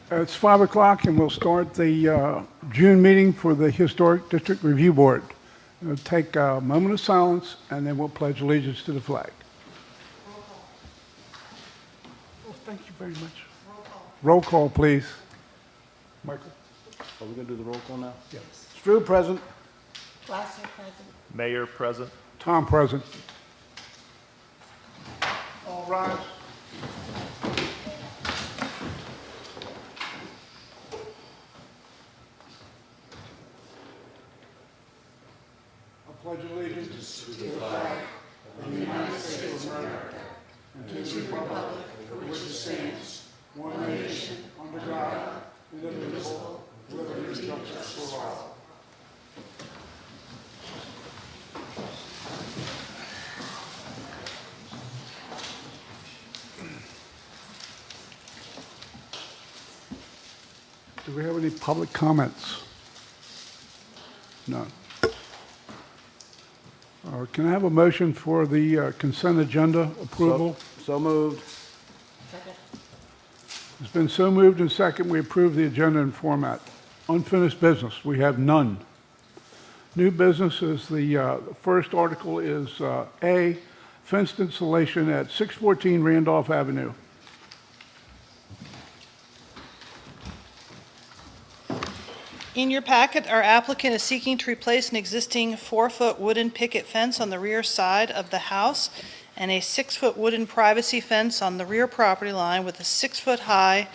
It's 5 o'clock, and we'll start the June meeting for the Historic District Review Board. We'll take a moment of silence, and then we'll pledge allegiance to the flag. Oh, thank you very much. Roll call, please. Michael? Are we going to do the roll call now? Yes. Strew, present. Glasser present. Mayor present. Tom present. All rise. I pledge allegiance to the flag of the United States of America and to the republic for which it stands, one nation, under God, indivisible, with liberty and justice for all. Do we have any public comments? None. Can I have a motion for the consent agenda approval? So moved. Second. It's been so moved and second, we approve the agenda in format. Unfinished business, we have none. New business is the first article is A, fenced installation at 614 Randolph Avenue. In your packet, our applicant is seeking to replace an existing 4-foot wooden picket fence on the rear side of the house and a 6-foot wooden privacy fence on the rear property line with a 6-foot-high,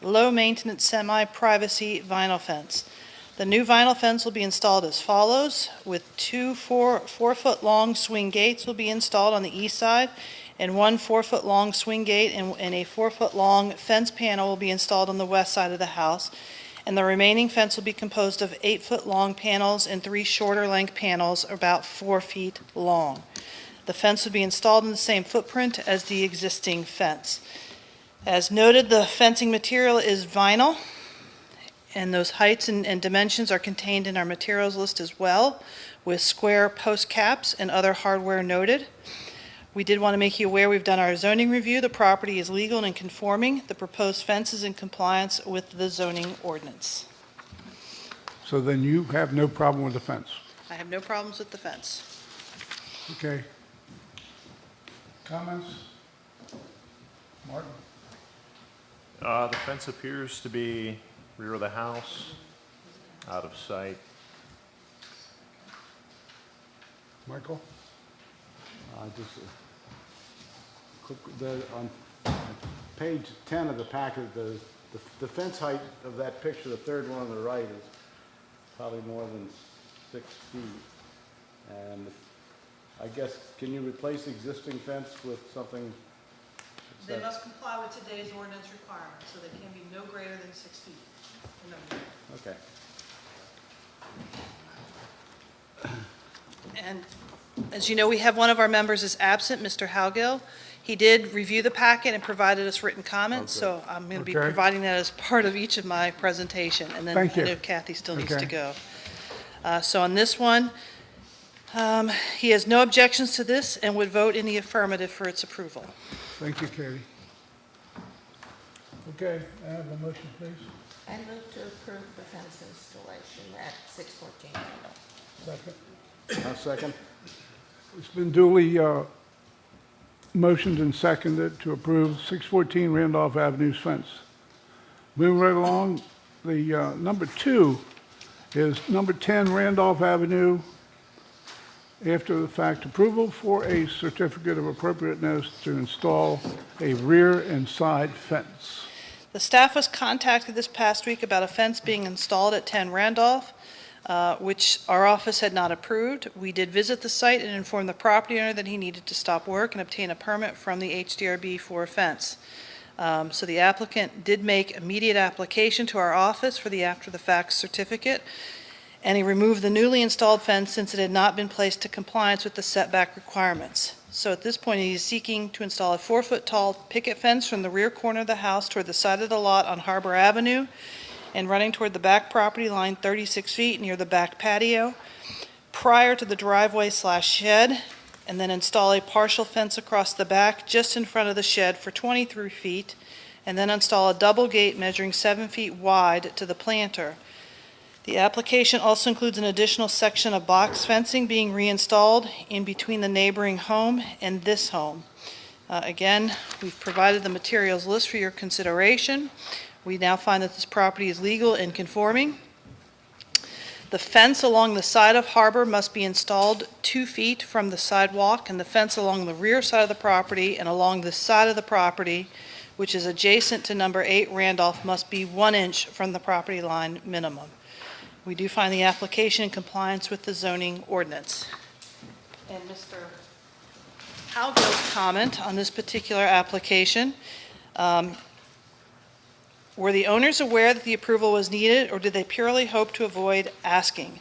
low-maintenance semi-privacy vinyl fence. The new vinyl fence will be installed as follows, with two 4-foot-long swing gates will be installed on the east side, and one 4-foot-long swing gate and a 4-foot-long fence panel will be installed on the west side of the house. And the remaining fence will be composed of 8-foot-long panels and 3 shorter-length panels about 4 feet long. The fence will be installed in the same footprint as the existing fence. As noted, the fencing material is vinyl, and those heights and dimensions are contained in our materials list as well, with square post caps and other hardware noted. We did want to make you aware we've done our zoning review. The property is legal and conforming. The proposed fence is in compliance with the zoning ordinance. So then you have no problem with the fence? I have no problems with the fence. Okay. Comments? Martin? The fence appears to be rear of the house, out of sight. Michael? On page 10 of the packet, the fence height of that picture, the third one on the right, is probably more than 6 feet. And I guess, can you replace the existing fence with something? They must comply with today's ordinance requirements, so they can be no greater than 6 feet. Okay. And as you know, we have one of our members is absent, Mr. Howgill. He did review the packet and provided us written comments, so I'm going to be Okay. providing that as part of each of my presentation. And then Thank you. I know Kathy still needs Okay. to go. So on this one, he has no objections to this and would vote in the affirmative for its approval. Thank you, Katie. Okay, I have a motion, please. I move to approve the fence installation at 614 Randolph. Second. Second? It's been duly motioned and seconded to approve 614 Randolph Avenue's fence. Moving right along, the number 2 is number 10 Randolph Avenue, after the fact approval for a certificate of appropriateness to install a rear and side fence. The staff was contacted this past week about a fence being installed at 10 Randolph, which our office had not approved. We did visit the site and informed the property owner that he needed to stop work and obtain a permit from the HDRB for a fence. So the applicant did make immediate application to our office for the after-the-fact certificate, and he removed the newly installed fence since it had not been placed to compliance with the setback requirements. So at this point, he is seeking to install a 4-foot-tall picket fence from the rear corner of the house toward the side of the lot on Harbor Avenue and running toward the back property line 36 feet near the back patio, prior to the driveway/shed, and then install a partial fence across the back just in front of the shed for 23 feet and then install a double gate measuring 7 feet wide to the planter. The application also includes an additional section of box fencing being reinstalled in between the neighboring home and this home. Again, we've provided the materials list for your consideration. We now find that this property is legal and conforming. The fence along the side of Harbor must be installed 2 feet from the sidewalk, and the fence along the rear side of the property and along the side of the property, which is adjacent to number 8 Randolph, must be 1 inch from the property line minimum. We do find the application in compliance with the zoning ordinance. And Mr. Halgo's comment on this particular application, were the owners aware that the approval was needed, or did they purely hope to avoid asking?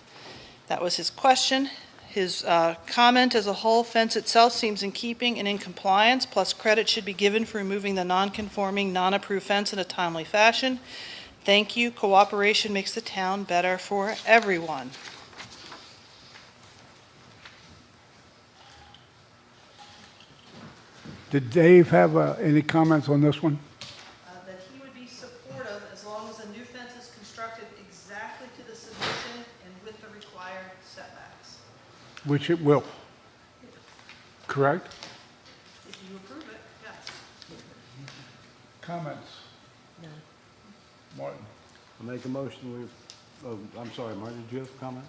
That was his question. His comment as a whole, fence itself seems in keeping and in compliance, plus credit should be given for removing the non-conforming, non-approved fence in a timely fashion. Thank you. Cooperation makes the town better for everyone. Did Dave have any comments on this one? That he would be supportive as long as the new fence is constructed exactly to the submission and with the required setbacks. Which it will. Correct? If you approve it, yes. Comments? No. Martin? I make a motion, I'm sorry, Martin, did you have a comment?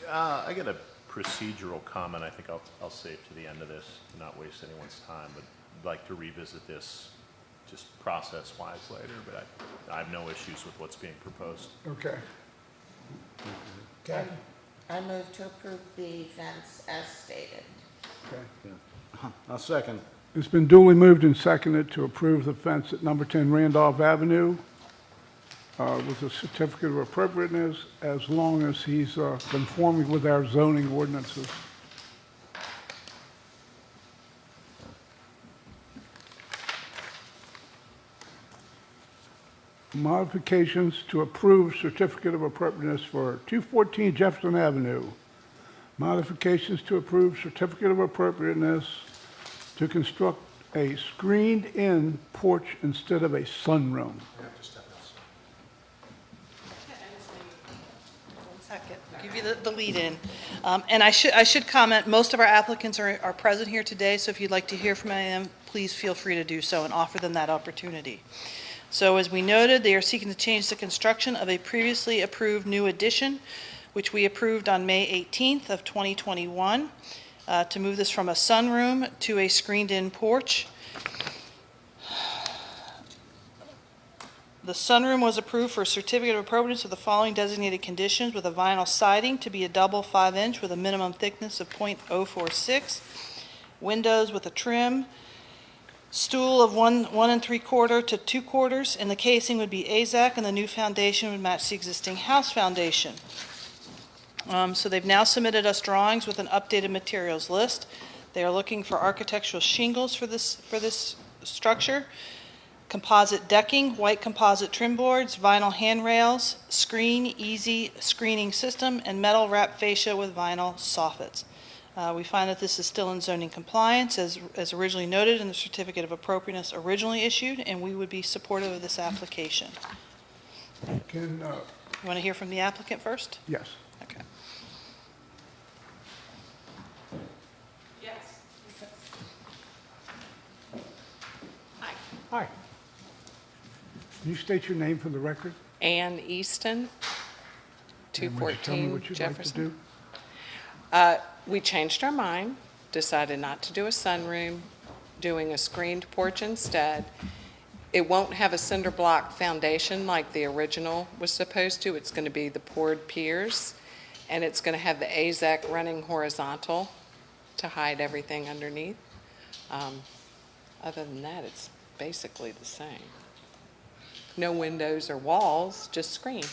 I got a procedural comment I think I'll save to the end of this, to not waste anyone's time, but I'd like to revisit this just process-wise later, but I have no issues with what's being proposed. Okay. Kathy? I move to approve the fence as stated. Okay. I'll second. It's been duly moved and seconded to approve the fence at number 10 Randolph Avenue with a certificate of appropriateness as long as he's conforming with our zoning ordinances. Modifications to approve certificate of appropriateness for 214 Jefferson Avenue. Modifications to approve certificate of appropriateness to construct a screened-in porch instead of a sunroom. Second, I'll give you the lead-in. And I should comment, most of our applicants are present here today, so if you'd like to hear from them, please feel free to do so and offer them that opportunity. So as we noted, they are seeking to change the construction of a previously approved new addition, which we approved on May 18th of 2021, to move this from a sunroom to a screened-in porch. The sunroom was approved for a certificate of appropriateness with the following designated conditions: with a vinyl siding to be a double 5-inch with a minimum thickness of .046, windows with a trim, stool of 1 3/4 to 2/4, and the casing would be AZAC, and the new foundation would match the existing house foundation. So they've now submitted us drawings with an updated materials list. They are looking for architectural shingles for this structure, composite decking, white composite trim boards, vinyl handrails, easy screening system, and metal wrap fascia with vinyl soffits. We find that this is still in zoning compliance as originally noted in the certificate of appropriateness originally issued, and we would be supportive of this application. Can, You want to hear from the applicant first? yes. Okay. Yes. Hi. Hi. Can you state your name for the record? Ann Easton, And would you tell me 214 what you'd like to Jefferson. do? We changed our mind, decided not to do a sunroom, doing a screened porch instead. It won't have a cinder block foundation like the original was supposed to. It's going to be the poured piers, and it's going to have the AZAC running horizontal to hide everything underneath. Other than that, it's basically the same. No windows or walls, just screen.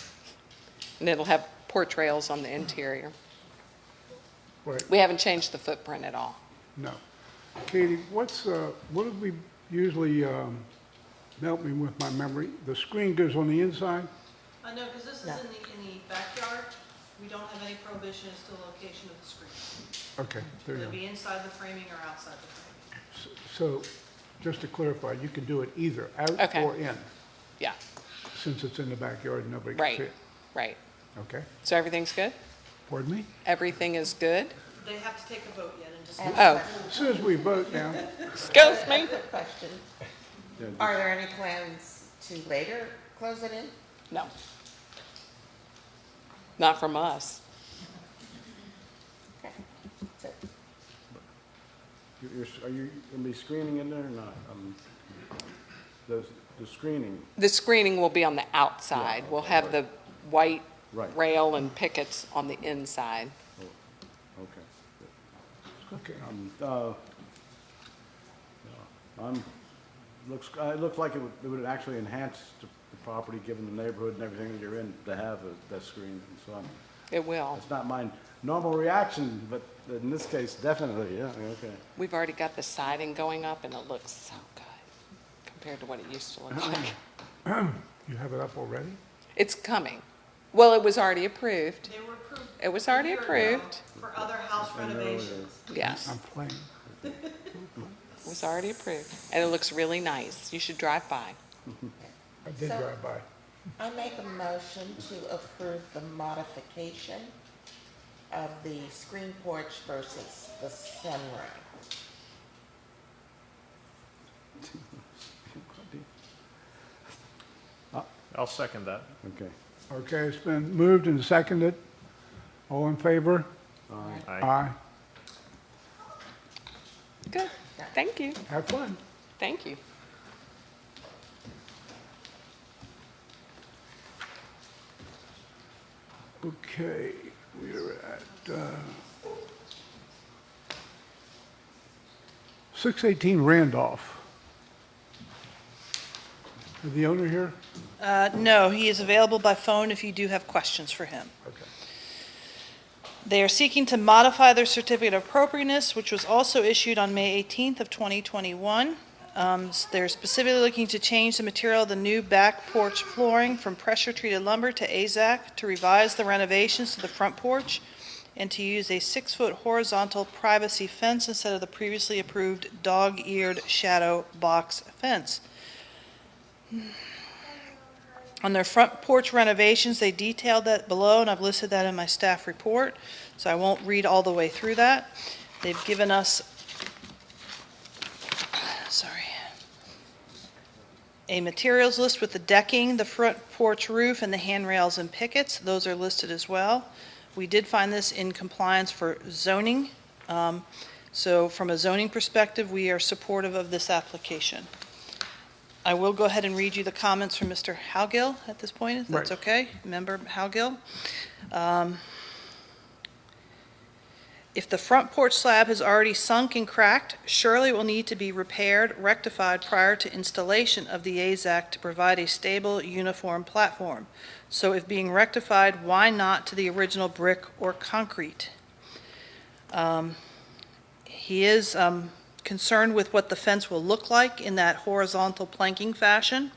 And it'll have porch rails on the interior. Right, We haven't changed the footprint at all. no. Katie, what do we usually, help me with my memory, the screen goes on the inside? No, because this is No. in the backyard. We don't have any prohibition as to the location of the screen. Okay, there you It'll go. be inside the framing or outside the framing. So just to clarify, you can do it either out Okay. or in, Yeah, since it's in the backyard and nobody can right, see it. right. Okay, So everything's good? pardon me? Everything is good? They have to take a vote yet and just. Oh, As soon as we vote now, excuse me. Quick question. Yeah, Are there any plans to later close it in? No. Not from us. Okay. So, Are you gonna be screening in there or not? The screening, The screening will be on the outside. We'll have the white Right. rail and pickets on the inside. okay. okay. It looks like it would actually enhance the property, given the neighborhood and everything that you're in, to have that screen. So It will. it's not my normal reaction, but in this case, definitely, yeah, okay. We've already got the siding going up and it looks so good compared to what it used to look like. You have it up already? It's coming. Well, it was already approved. They were approved. It was already a year ago approved. For other house renovations. Yes, I'm playing. it was already approved. And it looks really nice. You should drive by. I did So- drive by. I make a motion to approve the modification of the screen porch versus the sunroom. I'll second that. Okay. Okay, it's been moved and seconded. All in favor? Aye. Good. Thank you. Have fun. Thank you. Okay, we're at 618 Randolph. Is the owner here? No, he is available by phone if you do have questions for him. Okay. They are seeking to modify their certificate of appropriateness, which was also issued on May 18th of 2021. They're specifically looking to change the material of the new back porch flooring from pressure-treated lumber to AZAC, to revise the renovations to the front porch, and to use a 6-foot horizontal privacy fence instead of the previously approved dog-eared shadow box fence. On their front porch renovations, they detailed that below, and I've listed that in my staff report, so I won't read all the way through that. They've given us, a materials list with the decking, the front porch roof, and the handrails and pickets. Those are listed as well. We did find this in compliance for zoning. So from a zoning perspective, we are supportive of this application. I will go ahead and read you the comments from Mr. Howgill at this point, if that's Right. okay. Member Howgill. If the front porch slab has already sunk and cracked, surely it will need to be repaired, rectified prior to installation of the AZAC to provide a stable, uniform platform. So if being rectified, why not to the original brick or concrete? He is concerned with what the fence will look like in that horizontal planking fashion,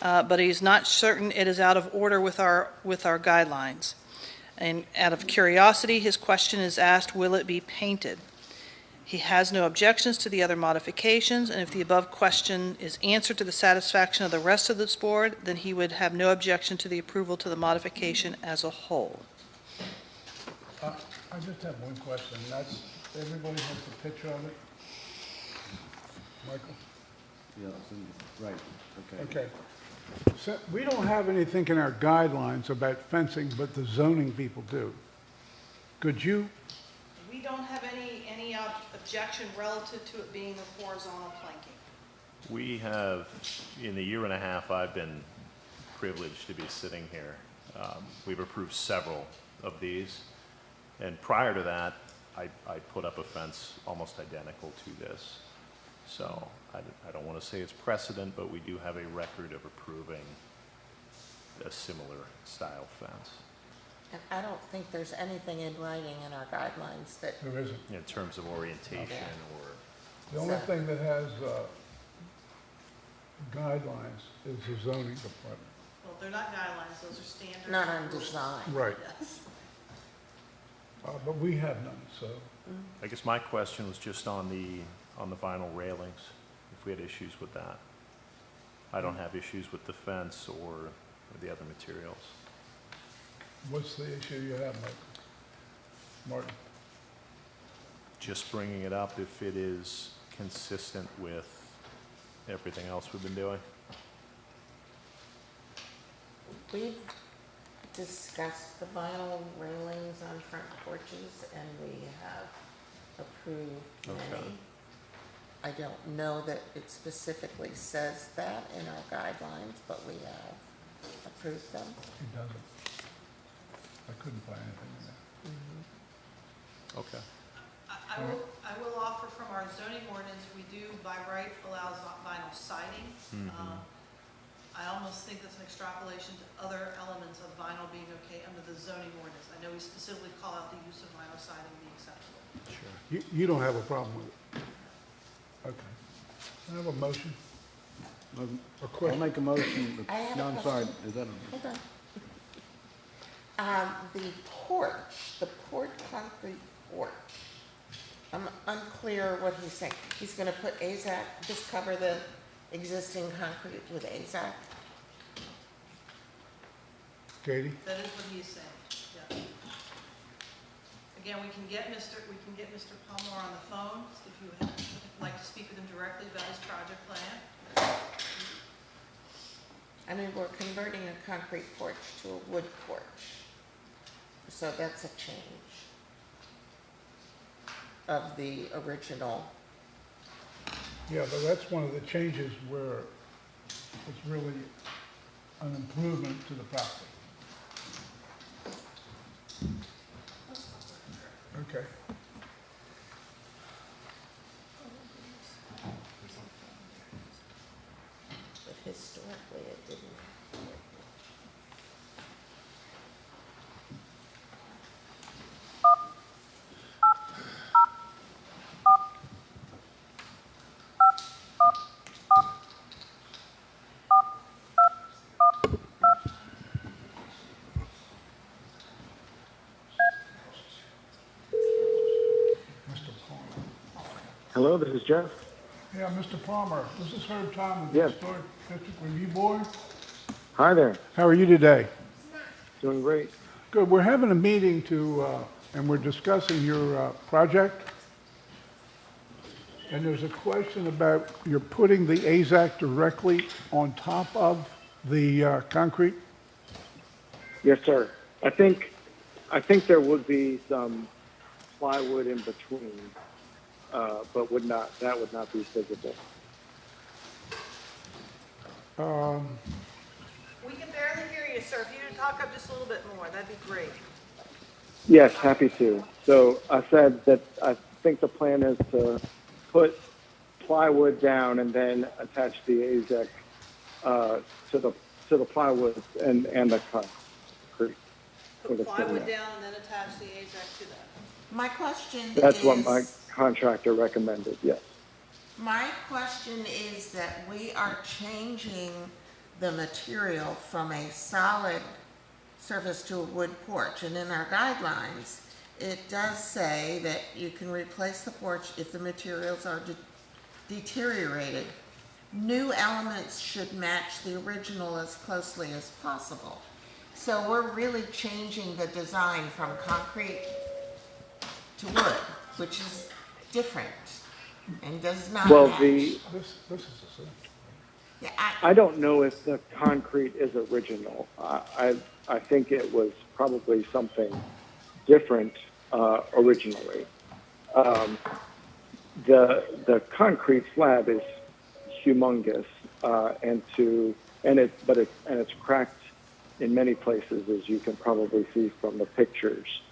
but he's not certain it is out of order with our guidelines. And out of curiosity, his question is asked, will it be painted? He has no objections to the other modifications, and if the above question is answered to the satisfaction of the rest of this board, then he would have no objection to the approval to the modification as a whole. I just have one question, and that's, everybody has a picture of it? Michael? Yeah, right, okay. Okay. So we don't have anything in our guidelines about fencing, but the zoning people do. Could you, We don't have any objection relative to it being a horizontal planking. We have, in the year and a half I've been privileged to be sitting here, we've approved several of these. And prior to that, I put up a fence almost identical to this. So I don't want to say it's precedent, but we do have a record of approving a similar style fence And I don't think there's anything in writing in our guidelines that, there isn't. in terms of orientation or. The only thing that has guidelines is the zoning department. Well, they're not guidelines, those are standards. not on design. Right. Yes. But we have none, so. I guess my question was just on the vinyl railings. if we had issues with that. I don't have issues with the fence or the other materials. What's the issue you have, Martin? Just bringing it up if it is consistent with everything else we've been doing. We've discussed the vinyl railings on front porches, and we have approved Okay. many. I don't know that it specifically says that in our guidelines, but we have approved them. He doesn't. I couldn't find anything in there. Okay. I will offer from our zoning ordinance, we do by right allows vinyl siding. I almost think that's an extrapolation to other elements of vinyl being okay under the zoning ordinance. I know we specifically call out the use of vinyl siding being acceptable. You don't have a problem with it? Okay. Can I have a motion? A I'll question? make a motion. I have a No, I'm sorry, question. is that? Hold on. The porch, the poured concrete porch, I'm unclear what he's saying. He's gonna put AZAC, just cover the existing concrete with AZAC? Katie? That is what he's saying, yeah. Again, we can get Mr. Palmer on the phone if you would like to speak with him directly about his project plan. I mean, we're converting a concrete porch to a wood porch. So that's a change of the original. Yeah, but that's one of the changes where it's really an improvement to the property. Okay. But historically, it didn't. Mr. Palmer. Hello, this is Jeff. Yeah, Mr. Palmer, this is Herb Tom with the Yes. Historic District Review Board. Hi there. How are you today? Doing great. Good, we're having a meeting and we're discussing your project. And there's a question about you're putting the AZAC directly on top of the concrete? Yes, sir. I think there would be some plywood in between, but that would not be visible. We can barely hear you, sir. If you could talk up just a little bit more, that'd be great. Yes, happy to. So I said that I think the plan is to put plywood down and then attach the AZEC to the plywood and the concrete. for Put the plywood cement. down and then attach the AZAC to that. My question That's what my is, contractor recommended, yes. my question is that we are changing the material from a solid surface to a wood porch. And in our guidelines, it does say that you can replace the porch if the materials are deteriorated. New elements should match the original as closely as possible. So we're really changing the design from concrete to wood, which is different and does not Well, match. This is the same. Yeah, I don't know if the concrete is original. I think it was probably something different originally. The concrete slab is humongous, and it's cracked in many places, as you can probably see from the pictures.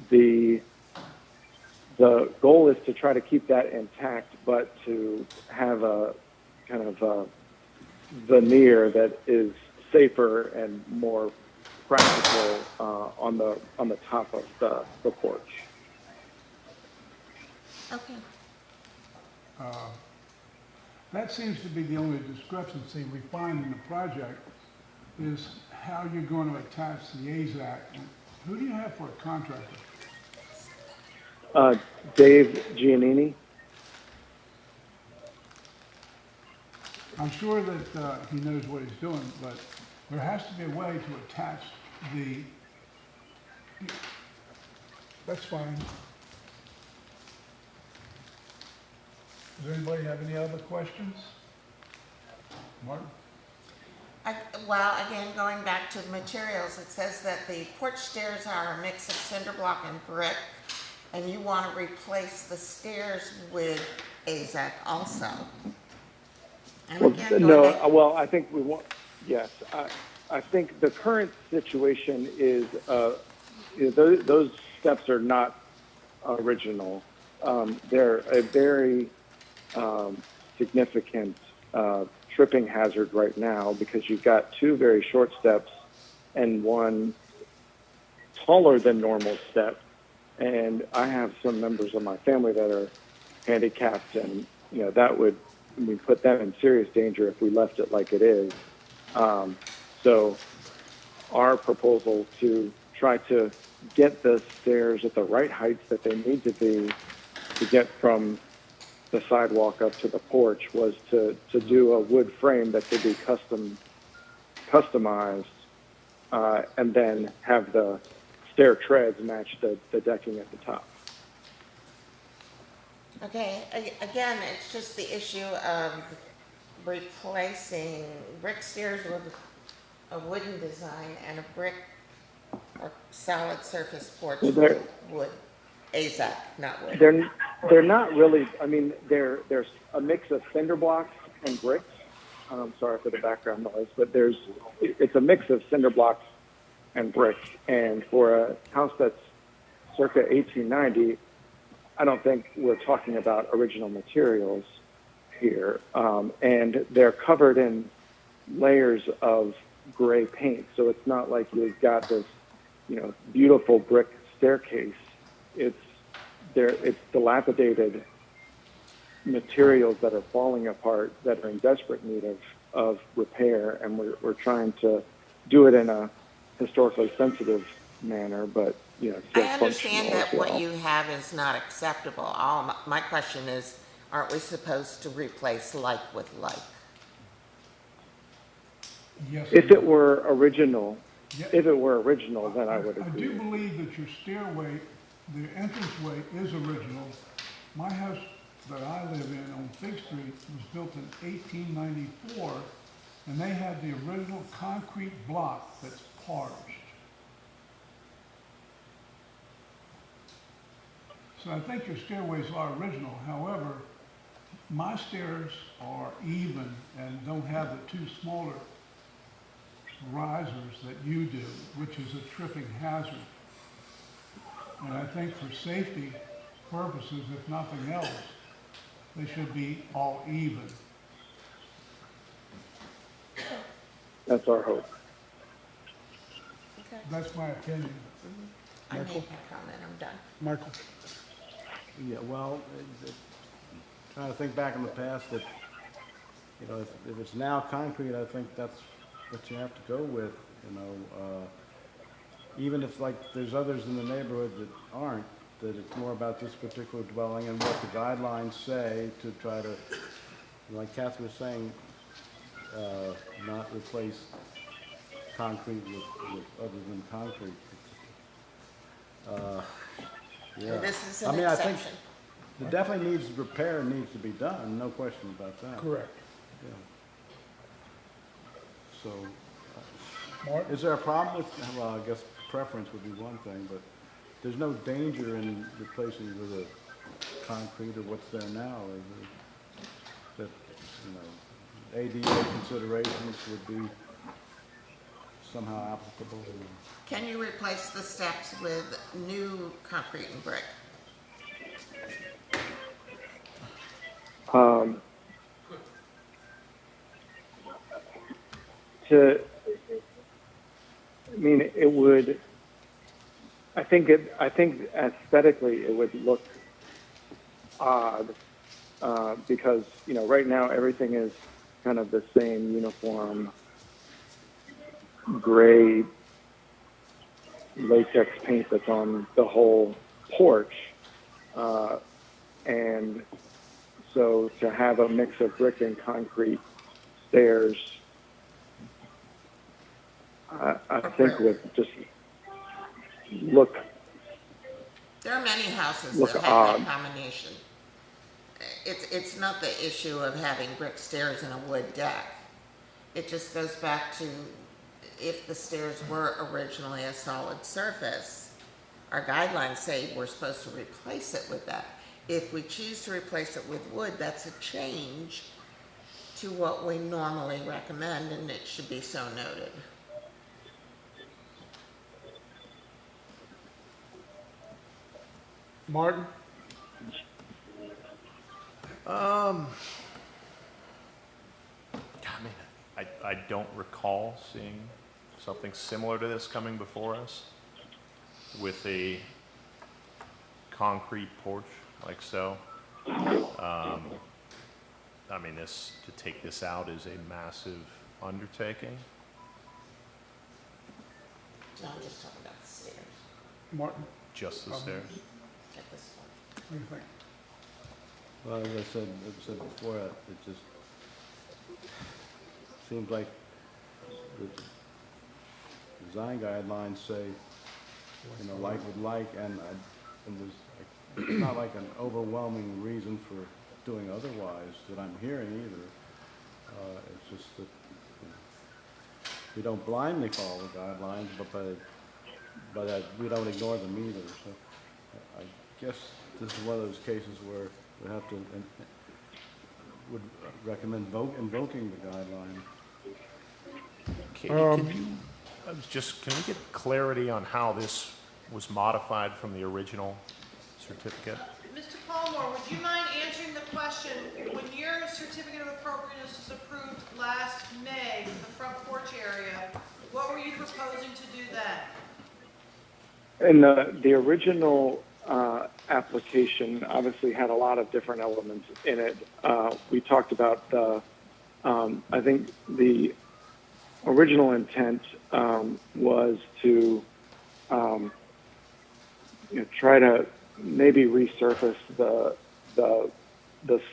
The goal is to try to keep that intact, but to have a kind of a veneer that is safer and more practical on the top of the porch. okay. That seems to be the only discrepancy we find in the project, is how you're going to attach the AZAC. And who do you have for a contractor? Dave Giannini? I'm sure that he knows what he's doing, but there has to be a way to attach the, that's fine. Does anybody have any other questions? Martin? Well, again, going back to the materials, it says that the porch stairs are a mix of cinder block and brick, and you want to replace the stairs with AZAC also. And Well, again, going no, back, well, I think we want, yes, I think the current situation is, those steps are not original. They're a very significant tripping hazard right now because you've got two very short steps and one taller than normal step. And I have some members of my family that are handicapped, and that would put them in serious danger if we left it like it is. So our proposal to try to get the stairs at the right heights that they need to be to get from the sidewalk up to the porch was to do a wood frame that could be customized, and then have the stair treads match the decking at the top. okay, again, it's just the issue of replacing brick stairs with a wooden design and a brick or solid surface porch Well, with wood. AZAC, not wood. They're not really. I mean, there's a mix of cinder blocks and bricks. I'm sorry for the background noise, but it's a mix of cinder blocks and brick. And for a house that's circa 1890, I don't think we're talking about original materials here. And they're covered in layers of gray paint, so it's not like you've got this, beautiful brick staircase. It's dilapidated materials that are falling apart that are in desperate need of repair, and we're trying to do it in a historically sensitive manner, but still I understand functional that as well. what you have is not acceptable. My question is, aren't we supposed to replace like with like? Yes. If it were original, Yeah. then I would I agree. do believe that your stairway, the entranceway is original. My house that I live in on Fig Street was built in 1894, and they had the original concrete block that's polished. So I think your stairways are original. However, my stairs are even and don't have the two smaller risers that you do, which is a tripping hazard. And I think for safety purposes, if nothing else, they should be all even. That's our hope. Okay. That's my opinion. I made my comment, I'm done. Michael? Yeah, well, trying to think back in the past, if it's now concrete, I think that's what you have to go with, even if there's others in the neighborhood that aren't, that it's more about this particular dwelling and what the guidelines say to try to, like Kathy was saying, not replace concrete with other than concrete. Yeah. This is I an mean, I think exception. it definitely needs repair, needs to be done, no question about that. Correct. Yeah. So, Mark? is there a problem with, well, I guess preference would be one thing, but there's no danger in replacing it with a concrete or what's there now, or that, ADA considerations would be somehow applicable? Can you replace the steps with new concrete and brick? It would. I think aesthetically it would look odd because right now everything is kind of the same uniform gray latex paint that's on the whole porch, and so to have a mix of brick and concrete stairs, I think would just look There are many houses Look that have odd. that combination. It's not the issue of having brick stairs and a wood deck. It just goes back to if the stairs were originally a solid surface, our guidelines say we're supposed to replace it with that. If we choose to replace it with wood, that's a change to what we normally recommend, and it should be so noted. Martin? I mean, I don't recall seeing something similar to this coming before us with a concrete porch like so. I mean, to take this out is a massive undertaking. No, I'm just talking about the stairs Martin, Just the stairs. at this point. what do you think? Well, as I said before, it just seems like the design guidelines say, you know, like with like, and there's, it's not like an overwhelming reason for doing otherwise that I'm hearing either. It's just that we don't blindly follow the guidelines, but we don't ignore them either. So I guess this is one of those cases where we have to, would recommend invoking the guideline. Katie, can you, can we get clarity on how this was modified from the original certificate? Mr. Palmore, would you mind answering the question, when your certificate of appropriateness was approved last May, for the front porch area, what were you proposing to do then? And the original application obviously had a lot of different elements in it. We talked about I think the original intent was to try to maybe resurface the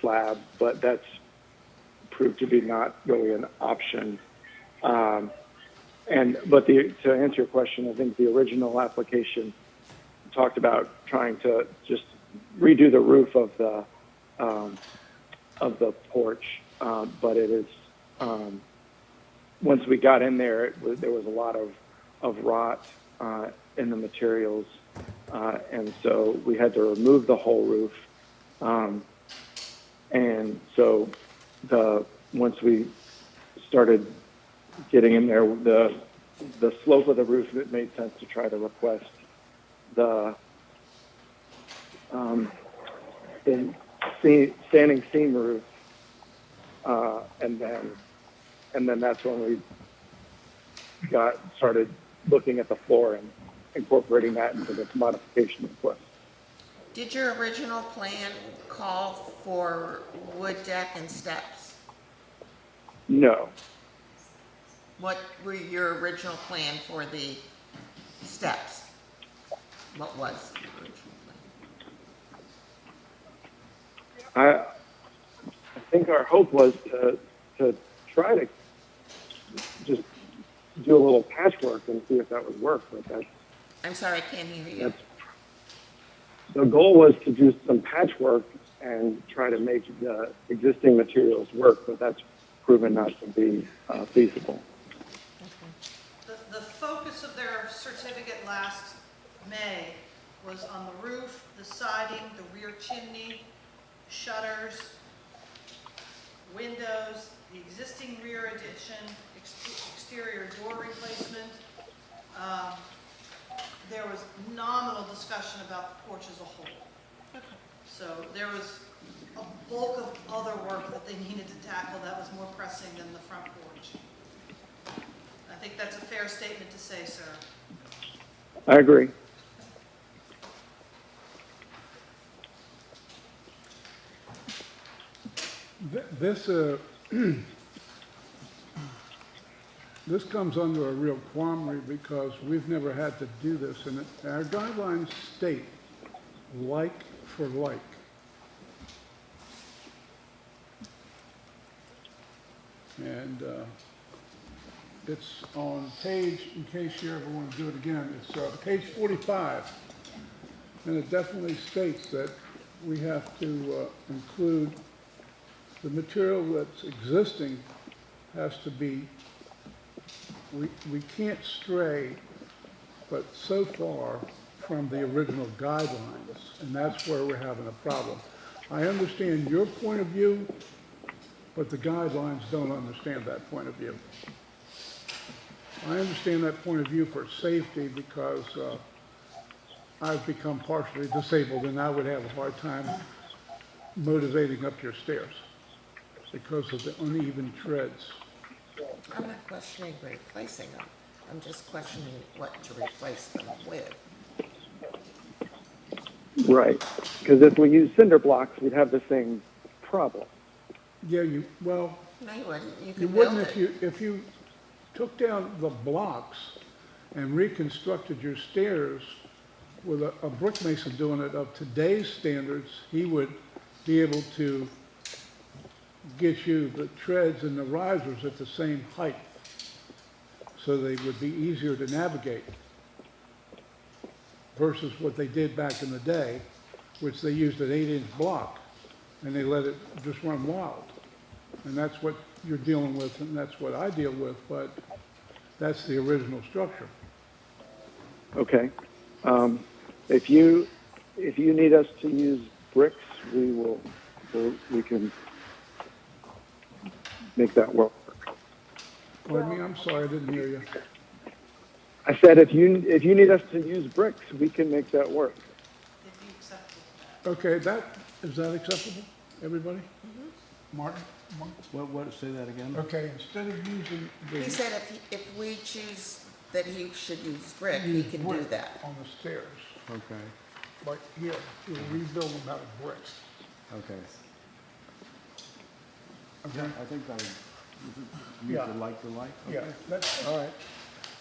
slab, but that's proved to be not really an option. But to answer your question, I think the original application talked about trying to just redo the roof of the porch, but it is once we got in there, there was a lot of rot in the materials, and so we had to remove the whole roof. And so once we started getting in there, the slope of the roof, it made sense to try to request the standing seam roof, and then that's when we started looking at the floor and incorporating that into this modification request. Did your original plan call for wood deck and steps? No. What were your original plan for the steps? What was the original plan? I think our hope was to try to just do a little patchwork and see if that would work, but I'm sorry, I can't hear you. the goal was to do some patchwork and try to make the existing materials work, but that's proven not to be feasible. The focus of their certificate last May was on the roof, the siding, the rear chimney, shutters, windows, the existing rear addition, exterior door replacement. There was nominal discussion about the porch as a whole. So there was a bulk of other work that they needed to tackle that was more pressing than the front porch. I think that's a fair statement to say, sir. I agree. This comes under a real quandary because we've never had to do this, and our guidelines state like for like. And it's on page, in case you ever want to do it again, it's page 45. And it definitely states that we have to include the material that's existing has to be, we can't stray but so far from the original guidelines, and that's where we're having a problem. I understand your point of view, but the guidelines don't understand that point of view. I understand that point of view for safety because I've become partially disabled and I would have a hard time motivating up your stairs because of the uneven treads. I'm not questioning replacing them. I'm just questioning what to replace them with. Right. Because if we use cinder blocks, we'd have the same problem. Yeah, No, you wouldn't. You you could wouldn't build if you took down the blocks and reconstructed your stairs with a brick mason doing it of today's standards, he would be able to get you the treads and the risers at the same height, so they would be easier to navigate versus what they did back in the day, which they used an 8-inch block and they let it just run wild. And that's what you're dealing with and that's what I deal with, but that's the original structure. Okay. If you need us to use bricks, we can make that work. Pardon me, I'm sorry, I didn't hear you. I said if you need us to use bricks, we can make that work. Okay, is that acceptable, everybody? Martin? What, say that again? Okay, instead of using the. He said if we choose that he should use brick, he can do brick that. On the stairs, Okay, like here, we'll rebuild them out of bricks. okay. Okay? I think that would, Yeah. like. Yeah, that's, all right.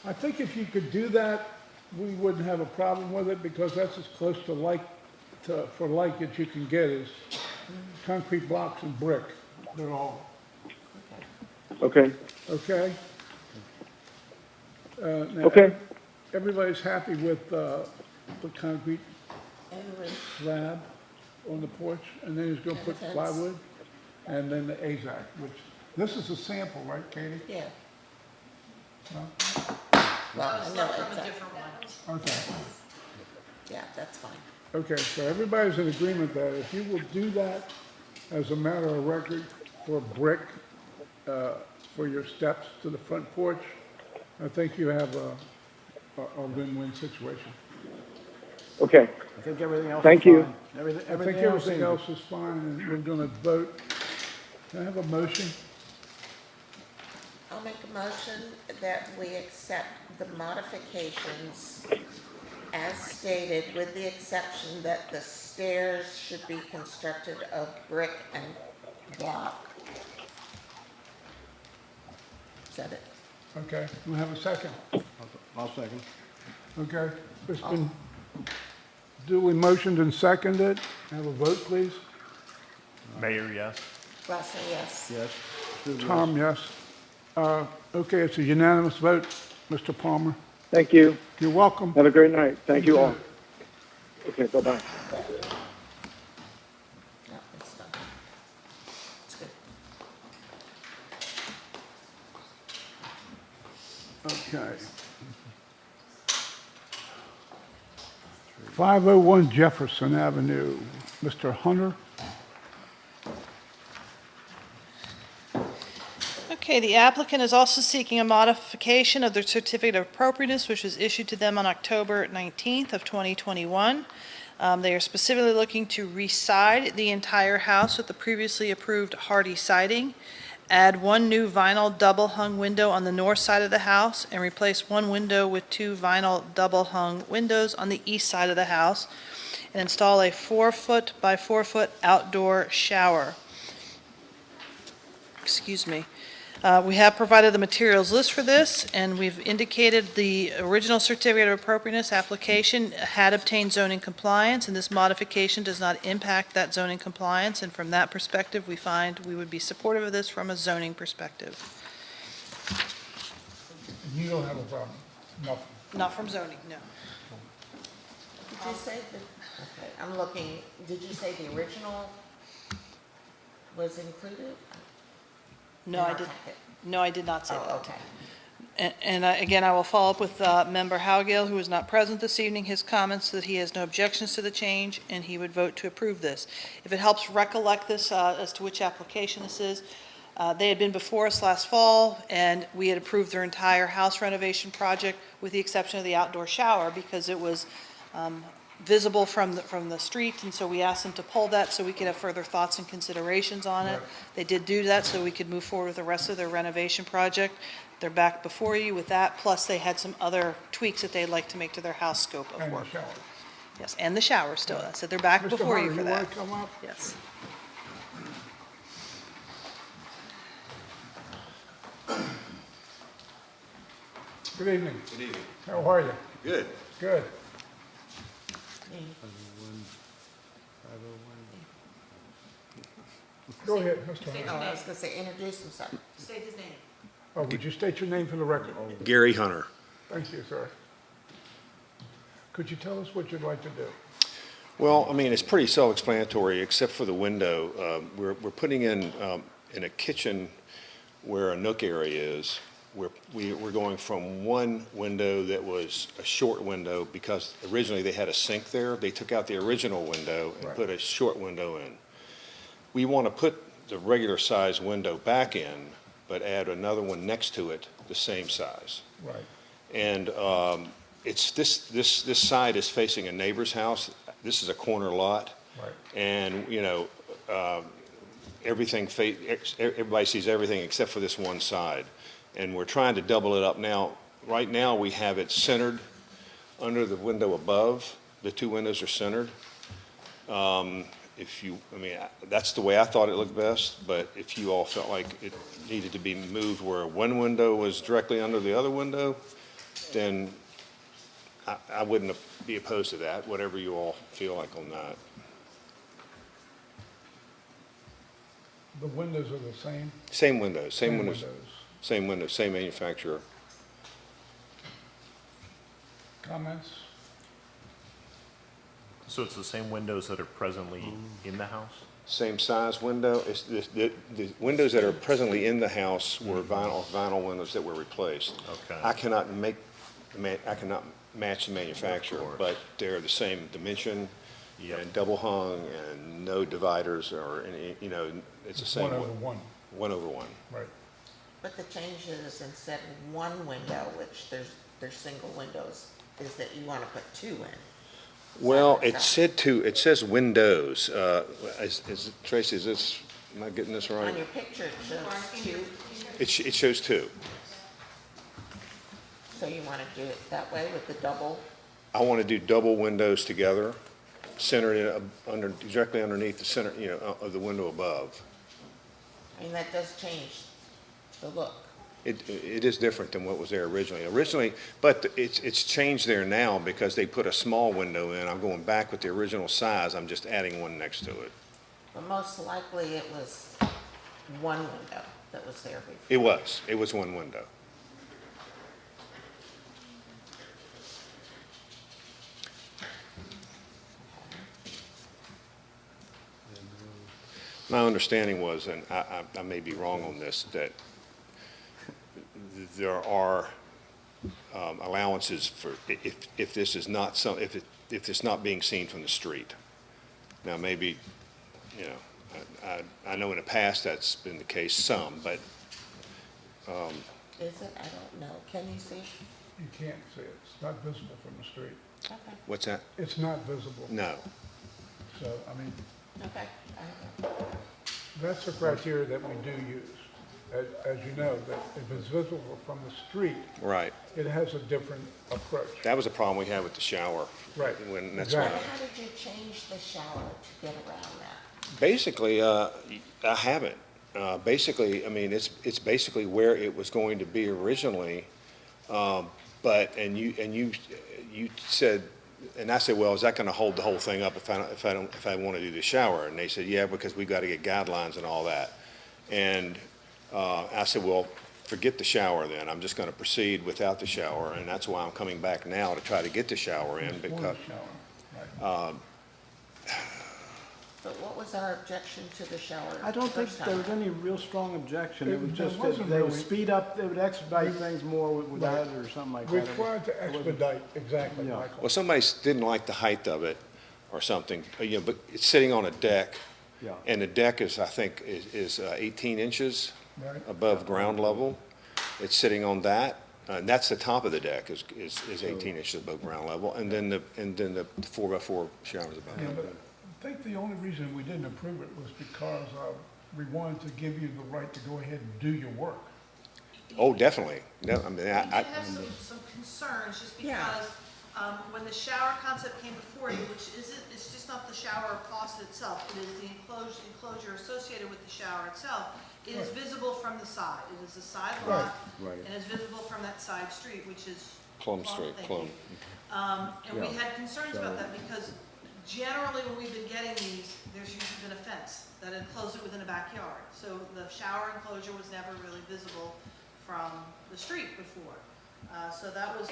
I think if you could do that, we wouldn't have a problem with it because that's as close to like, for like as you can get is concrete blocks and brick. They're all, Okay. okay? Now, Okay. everybody's happy with the concrete And we, slab on the porch, and then he's gonna And put the fence. plywood, and then the AZAC, which, this is a sample, right, Katie? yeah. No? Well, I know exactly. Okay, Yeah, that's fine. okay, so everybody's in agreement that if you will do that as a matter of record for brick, for your steps to the front porch, I think you have a win-win situation. Okay. I think everything else Thank is you. fine. I think everything else is fine, and we're gonna vote. Can I have a motion? I'll make a motion that we accept the modifications as stated, with the exception that the stairs should be constructed of brick and block. Is that it? Okay, we have a second. I'll second. Okay, it's been duly motioned and seconded. Have a vote, please. Mayor, yes? Russell, yes. Yes. Steve, yes. Tom, yes. Okay, it's a unanimous vote. Mr. Palmer, Thank you. you're welcome. Have a great night. Thank you all. Okay, bye-bye. No, it's done. It's good. Okay. 501 Jefferson Avenue. Mr. Hunter? Okay, the applicant is also seeking a modification of their certificate of appropriateness, which was issued to them on October 19th of 2021. They are specifically looking to re-side the entire house with the previously approved hardy siding, add one new vinyl double-hung window on the north side of the house, and replace one window with two vinyl double-hung windows on the east side of the house, and install a 4-foot by 4-foot outdoor shower. Excuse me. We have provided the materials list for this, and we've indicated the original certificate of appropriateness application had obtained zoning compliance, and this modification does not impact that zoning compliance, and from that perspective, we find we would be supportive of this from a zoning perspective. You don't have a problem? Nothing? Not from zoning, no. Did you say the, okay, I'm looking, did you say the original was included? No, In I our did, packet? no, I did not say that. Oh, okay. Again, I will follow up with Member Howgill, who is not present this evening, his comments that he has no objections to the change, and he would vote to approve this. If it helps recollect this as to which application this is, they had been before us last fall, and we had approved their entire house renovation project with the exception of the outdoor shower because it was visible from the street, and so we asked them to pull that so we could have further thoughts and considerations on it. They did do that so we could move forward with the rest of their renovation project. They're back before you with that, plus they had some other tweaks that they'd like to make to their house scope of And the work. shower. Yes, and the shower still. I said they're back Mr. before you Hunter, for you that. want to come up? Yes. Good evening. Good evening. How are you? Good. Good. Go ahead, Mr. Hunter. Oh, I was gonna say, introduce himself. State his name. Oh, would you state your name for the record? Gary Hunter. Thank you, sir. Could you tell us what you'd like to do? Well, I mean, it's pretty self-explanatory, except for the window. We're putting in a kitchen where a nook area is. We're going from one window that was a short window because originally they had a sink there. They took out the original window and Right. put a short window in. We want to put the regular size window back in, but add another one next to it, the same size. Right. And it's this side is facing a neighbor's house. This is a corner lot. Right. And, you know, everybody sees everything except for this one side. And we're trying to double it up now. Right now, we have it centered under the window above. The two windows are centered. That's the way I thought it looked best, but if you all felt like it needed to be moved where one window was directly under the other window, then I wouldn't be opposed to that, whatever you all feel like on that. The windows are the same? Same windows, Same same windows, same manufacturer. Comments? So it's the same windows that are presently in the house? Same size window. It's the windows that are presently in the house were vinyl windows that were replaced. Okay. I cannot match the manufacturer, course. but they're the same dimension Yep. and double hung and no dividers or any, you know, it's the same. 1/1. 1/1. Right. But the change is instead of one window, which there's single windows, is that you wanna put two in. Well, Side by side. it says windows. Tracy, am I getting this On right? your picture, it shows two, It shows two. so you wanna do it that way with the double? I want to do double windows together, centered directly underneath the center, you know, of the window above. I mean, that does change the look. It is different than what was there originally, but it's changed there now because they put a small window in. I'm going back with the original size, I'm just adding one next to it. But most likely it was one window that was there before. It was one window. My understanding was, and I may be wrong on this, that there are allowances for, if this is not if it's not being seen from the street. Now, maybe, you know, I know in the past that's been the case some, but Is it? I don't know. Can you see? You can't see it. It's not visible from the street. Okay, what's that? It's not visible. No. So, I mean, okay. I don't know. that's the criteria that we do use. As you know, that if it's visible from the street, Right. it has a different approach. That was a problem we had with the shower. Right. That's So why. Exactly. how did you change the shower to get around that? Basically, I haven't. basically, I mean, it's basically where it was going to be originally. But, and you said, and I said, well, is that gonna hold the whole thing up if I wanna do the shower? And they said, yeah, because we've gotta get guidelines and all that. And, I said, well, forget the shower then. I'm just gonna proceed without the shower, and that's why I'm coming back now to try to get the shower in, For the because, shower, right. But what was our objection to the shower? I don't think first there time was any real strong objection. It was There just wasn't that they would really. speed up, they would expedite things more without it or something like We that. tried to expedite, exactly, Yeah. Michael. well, somebody didn't like the height of it or something, you know, but it's sitting on a deck. Yeah. And the deck is, I think, is 18 inches Right. above ground level. It's sitting on that, and that's the top of the deck is 18 inches above ground level, and then the 4x4 shower's above. Yeah, but I think the only reason we didn't approve it was because we wanted to give you the right to go ahead and do your work. Oh, definitely. No, I mean, We did have some concerns, just Yeah. because, when the shower concept came before you, which isn't, it's just not the shower faucet itself, it is the enclosure associated with the shower itself. It is visible from the side, it is a side lot, Right. and it's visible from that side street, which is. Plum Street, thank Plum. you. And we Yeah. had concerns about that, because generally when we've been getting these, there's usually been a fence that enclosed it within a backyard. So the shower enclosure was never really visible from the street before. So that was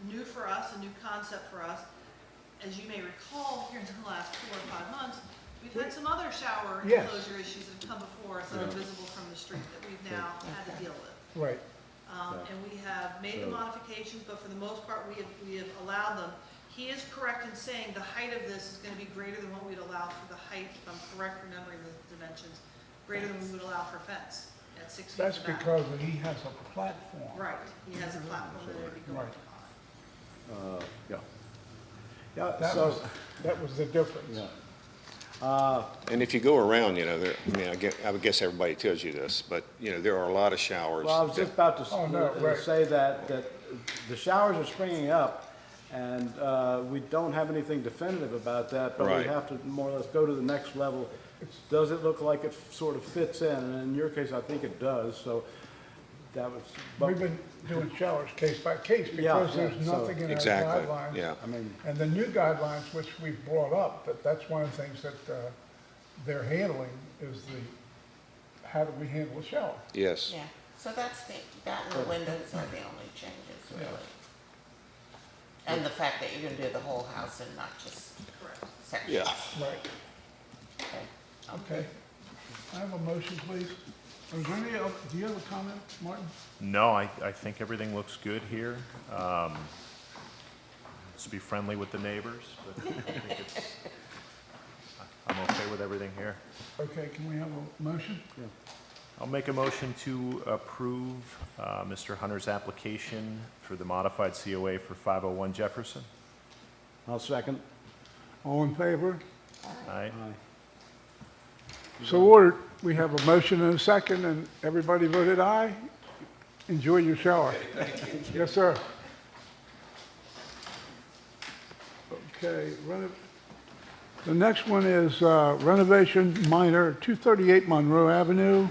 new for us, a new concept for us. As you may recall, here in the last 4 or 5 months, we've had some other shower Yes. enclosure issues that have come before us that are visible from the street that we've now had to deal with. Right. And we have made the modifications, but for the most part, we have allowed them. He is correct in saying the height of this is gonna be greater than what we'd allow for the height, if I'm correct remembering the dimensions, greater than we would allow for fence at 6 feet That's back. because he has a platform. Right, he has a platform that it'd be going Right. on. Yeah. Yeah, That was the difference. yeah. And if you go around, you know, there, I mean, I would guess everybody tells you this, but, you know, there are a lot of showers. Well, I was just about to Oh, no, right. say that the showers are springing up, and we don't have anything definitive about that, but we Right. have to more or less go to the next level. Does it look like it sort of fits in? And in your case, I think it does, so that was, but, We've been doing showers case by case Yeah, because there's yeah, so- nothing in our Exactly, guidelines. yeah. I mean, And the new guidelines, which we've brought up, that's one of the things that they're handling is how do we handle a shower? Yes. Yeah, so that and the windows are the only changes, really. And the fact that you're gonna do the whole house and not just sections. Yeah. Right, Okay. okay. I have a motion, please. Is there any, do you have a comment, Martin? No, I think everything looks good here. Let's be friendly with the neighbors, but I think I'm okay with everything here. Okay, can we have a motion? I'll make a motion to approve Mr. Hunter's application for the modified COA for 501 Jefferson. I'll second. All in favor? Aye. So ordered. We have a motion and a second, and everybody voted aye. Enjoy your shower. Yes, sir. Okay, the next one is renovation minor, 238 Monroe Avenue.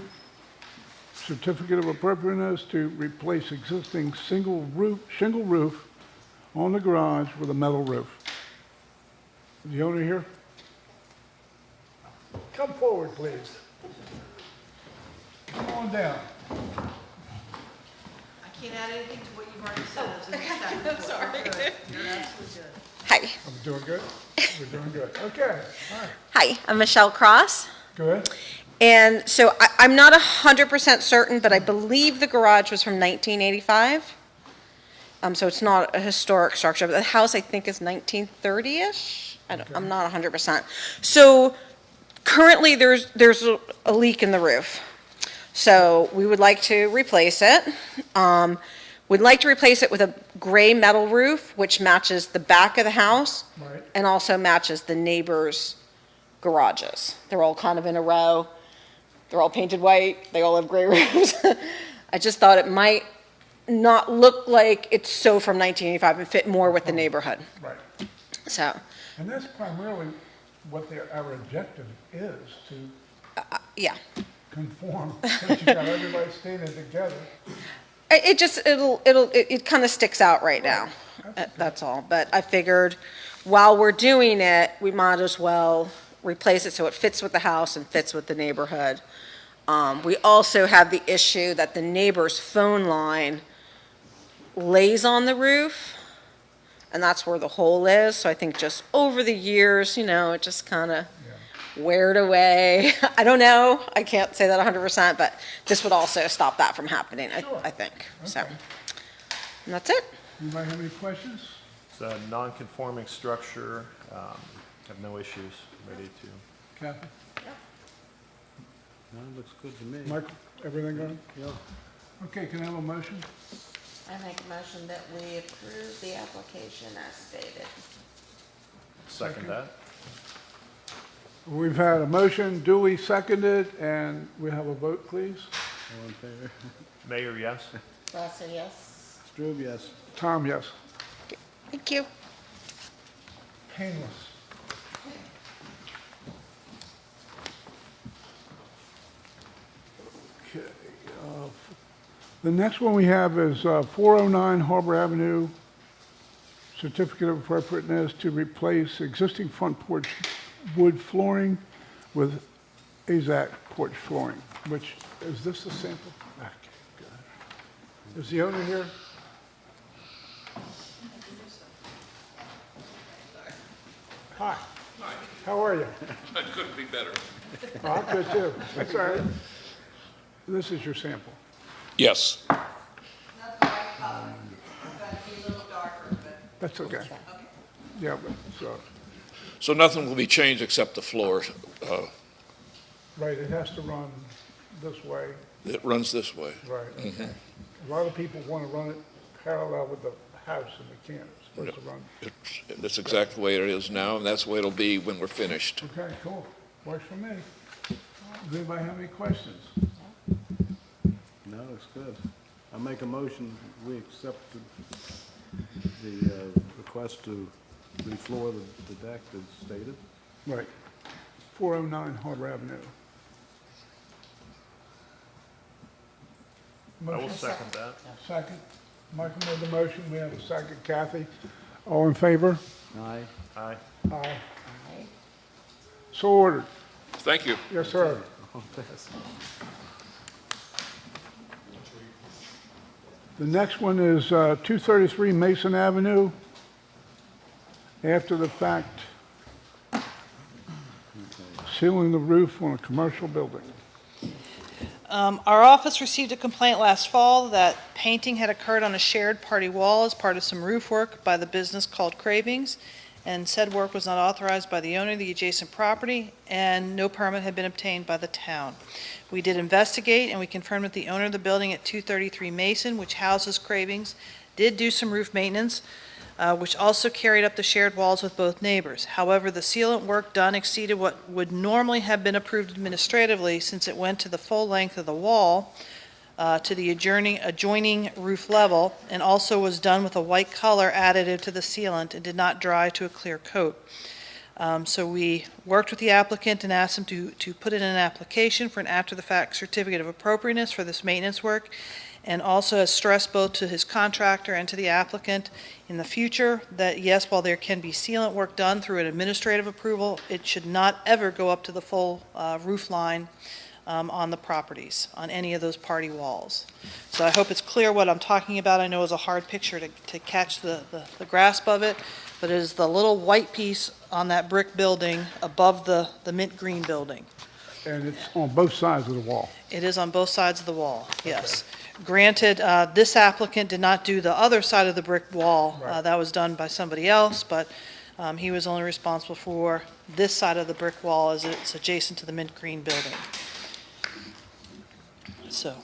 Certificate of appropriateness to replace existing shingle roof on the garage with a metal roof. Is the owner here? Come forward, please. Come on down. I can't add anything to what you've already said. As in the staff report. sorry. You're good. You're absolutely good. Hi. I'm doing good? We're doing good. Okay, all right, Hi, I'm Michelle Cross. good. And so I'm not 100% certain, but I believe the garage was from 1985. So it's not a historic structure, but the house I think is 1930-ish. I'm not 100%. So currently there's a leak in the roof. So we would like to replace it. We'd like to replace it with a gray metal roof, which matches the back of the house Right. and also matches the neighbors' garages. They're all kind of in a row. They're all painted white. They all have gray roofs. I just thought it might not look like it's so from 1985 and fit more with the neighborhood. Right. So, And that's primarily what our objective is, to yeah. conform, since you got everybody standing together. It kind of sticks out right now. That's all. But I figured while we're doing it, we might as well replace it so it fits with the house and fits with the neighborhood. We also have the issue that the neighbor's phone line lays on the roof, and that's where the hole is. So I think just over the years, it just kind of weared away. I don't know. I can't say that 100%, but this would also stop that from happening, I think. So, Okay. and that's it. Anybody have any questions? It's a non-conforming structure, have no issues, ready to. Kathy? No, it looks good to me. Michael, everything good? Yeah. Okay, can I have a motion? I make a motion that we approve the application as stated. Second that. We've had a motion duly seconded, and we have a vote, please. All in favor? Mayor, yes? Glassman, yes? Strube, yes. Tom, yes. Thank you. Painless. Okay. The next one we have is 409 Harbor Avenue, certificate of appropriateness to replace existing front porch wood flooring with AZAC porch flooring, which, is this the sample? Okay, good. Is the owner here? Hi. How are you? I couldn't be better. Oh, I'm good too. That's all right. This is your sample. Yes. That's okay. Yeah, but, So nothing will be changed except the floor. right, it has to run this way, It runs this way. right, okay. A lot of people want to run it parallel with the house, and they can't. It's supposed to run. That's exactly the way it is now, and that's the way it'll be when we're finished. Okay, cool. Works for me. Does anybody have any questions? No, it looks good. I make a motion, we accept the request to refloor the deck as stated. Right. 409 Harbor Avenue. I will Motion? second that. Second. Michael made the motion. We have a second. Kathy? All in favor? Aye. Aye. Aye. So ordered. Thank you. Yes, sir. The next one is 233 Mason Avenue. After the fact, sealing the roof on a commercial building. Our office received a complaint last fall that painting had occurred on a shared party wall as part of some roof work by the business called Cravings, and said work was not authorized by the owner of the adjacent property, and no permit had been obtained by the town. We did investigate, and we confirmed that the owner of the building at 233 Mason, which houses Cravings, did do some roof maintenance, which also carried up the shared walls with both neighbors. However, the sealant work done exceeded what would normally have been approved administratively, since it went to the full length of the wall to the adjoining roof level, and also was done with a white color additive to the sealant and did not dry to a clear coat. So we worked with the applicant and asked him to put in an application for an after-the-fact certificate of appropriateness for this maintenance work, and also has stressed both to his contractor and to the applicant in the future that, yes, while there can be sealant work done through an administrative approval, it should not ever go up to the full roof line on the properties, on any of those party walls. So I hope it's clear what I'm talking about. I know it's a hard picture to catch the grasp of it, but it is the little white piece on that brick building above the mint green building. And it's on both sides of the wall. It is on both sides of the wall, yes. Granted, this applicant did not do the other side of the brick wall. Right. That was done by somebody else, but he was only responsible for this side of the brick wall as it's adjacent to the mint green building. So,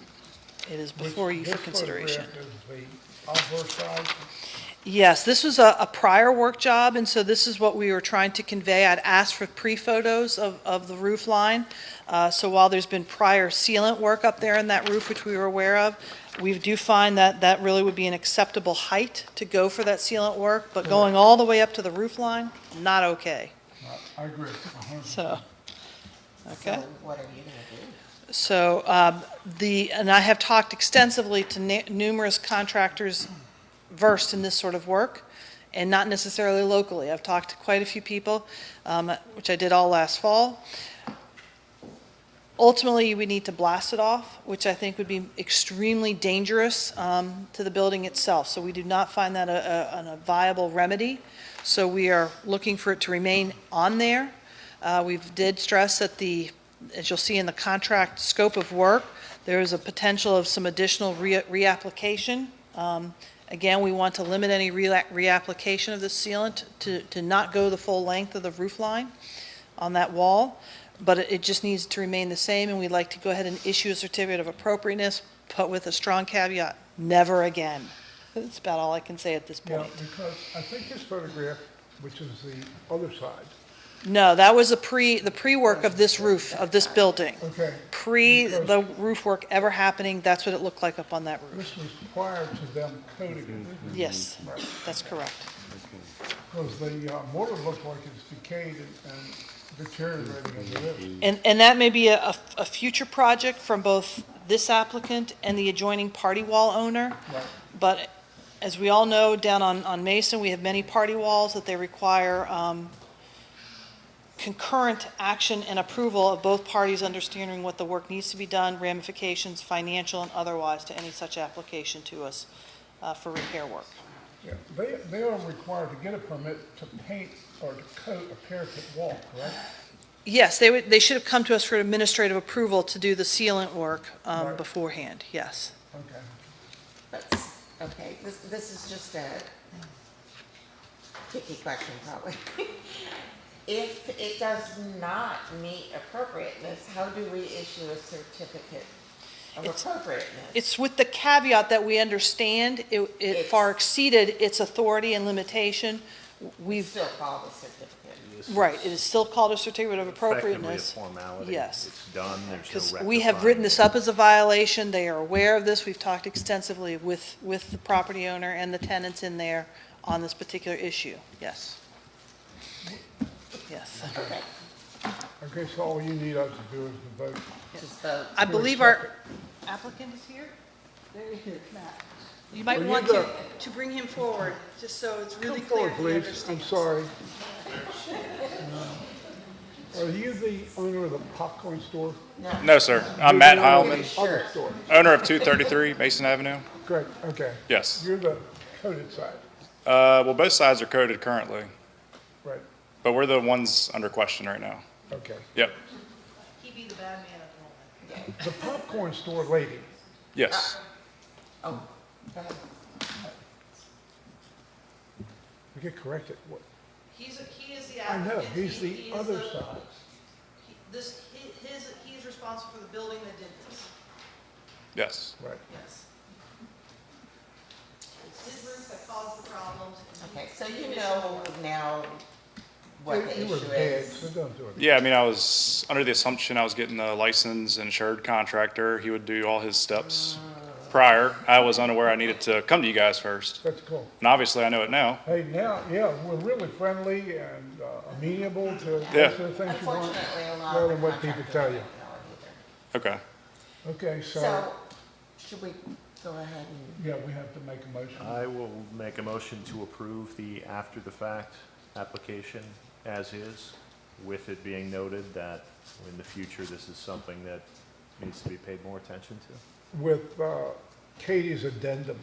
it is before you for consideration. This photograph is the outdoor side. Yes, this was a prior work job, and so this is what we were trying to convey. I'd asked for pre-photos of the roof line. So while there's been prior sealant work up there in that roof, which we were aware of, we do find that that really would be an acceptable height to go for that sealant work, but going all the way up to the roof line, not okay. I agree. 100%. So, okay. So what are you gonna do? So, and I have talked extensively to numerous contractors versed in this sort of work, and not necessarily locally. I've talked to quite a few people, which I did all last fall. Ultimately, you would need to blast it off, which I think would be extremely dangerous to the building itself. So we do not find that a viable remedy. So we are looking for it to remain on there. We did stress that as you'll see in the contract scope of work, there is a potential of some additional reapplication. Again, we want to limit any reapplication of the sealant to not go the full length of the roof line on that wall, but it just needs to remain the same, and we'd like to go ahead and issue a certificate of appropriateness, but with a strong caveat, never again. That's about all I can say at this Yeah, point. because I think this photograph, which is the other side, No, that was the pre-work of this roof, of this building. okay, Pre the roof work ever happening, that's what it looked like up on that roof. this was prior to them coating it. Yes, Right. that's correct. Because the mortar looked like it's decayed and deteriorating as it is. And that may be a future project from both this applicant and the adjoining party wall owner. Right. But as we all know, down on Mason, we have many party walls that they require concurrent action and approval of both parties understanding what the work needs to be done, ramifications, financial and otherwise, to any such application to us for repair work. Yeah, they are required to get a permit to paint or to coat a parapet wall, correct? Yes, they should have come to us for administrative approval to do the sealant work Right. beforehand, yes. Okay. But, okay, this is just a tricky question probably. If it does not meet appropriateness, how do we issue a certificate of appropriateness? It's with the caveat that we understand it far exceeded its authority and limitation. We've, Still called a certificate. right, it is still called a certificate of Effectively a appropriateness. formality. Yes. It's done, there's Because no we have written this up as a violation, they are aware of this, we've talked extensively with the property owner and the tenants in there on this particular issue, yes. Yes. Okay, Okay, so all you need us to do is to vote. just vote. I believe our applicant is here? There he is, Matt. You might Well, you want go. to bring him forward, just so it's really Come clear forward, he please. I'm understands. sorry. Are you the owner of the popcorn store? No, sir. I'm Matt You're the owner of Heilman, the other store? owner of 233 Mason Avenue. Great, okay. Yes. You're the coated side, Well, both sides are coded currently, right? but we're the ones under question right now. Okay. Yep. He be the bad man at the moment. The popcorn store lady, Yes. Oh, go ahead. we get corrected, what? He is the I know, applicant. he's He the is other side. He's responsible for the building that did this, Yes. Right. yes. It's his roof that caused the problems. and he- Okay, so you know now what the You were issue bad, is. so don't do it. Yeah, I mean, I was under the assumption I was getting a licensed, insured contractor. He would do all his steps prior. I was unaware I needed to come to you guys first. That's cool. And obviously, I know it now. Hey, now, yeah, we're really friendly and amenable to most Yeah. of the things you want, Unfortunately, a lot rather of than the what people contractors tell don't you. know it either. Okay. Okay, so, So, should we go ahead and, yeah, we have to make a motion. I will make a motion to approve the after-the-fact application as is, with it being noted that in the future, this is something that needs to be paid more attention to. With Katie's addendum.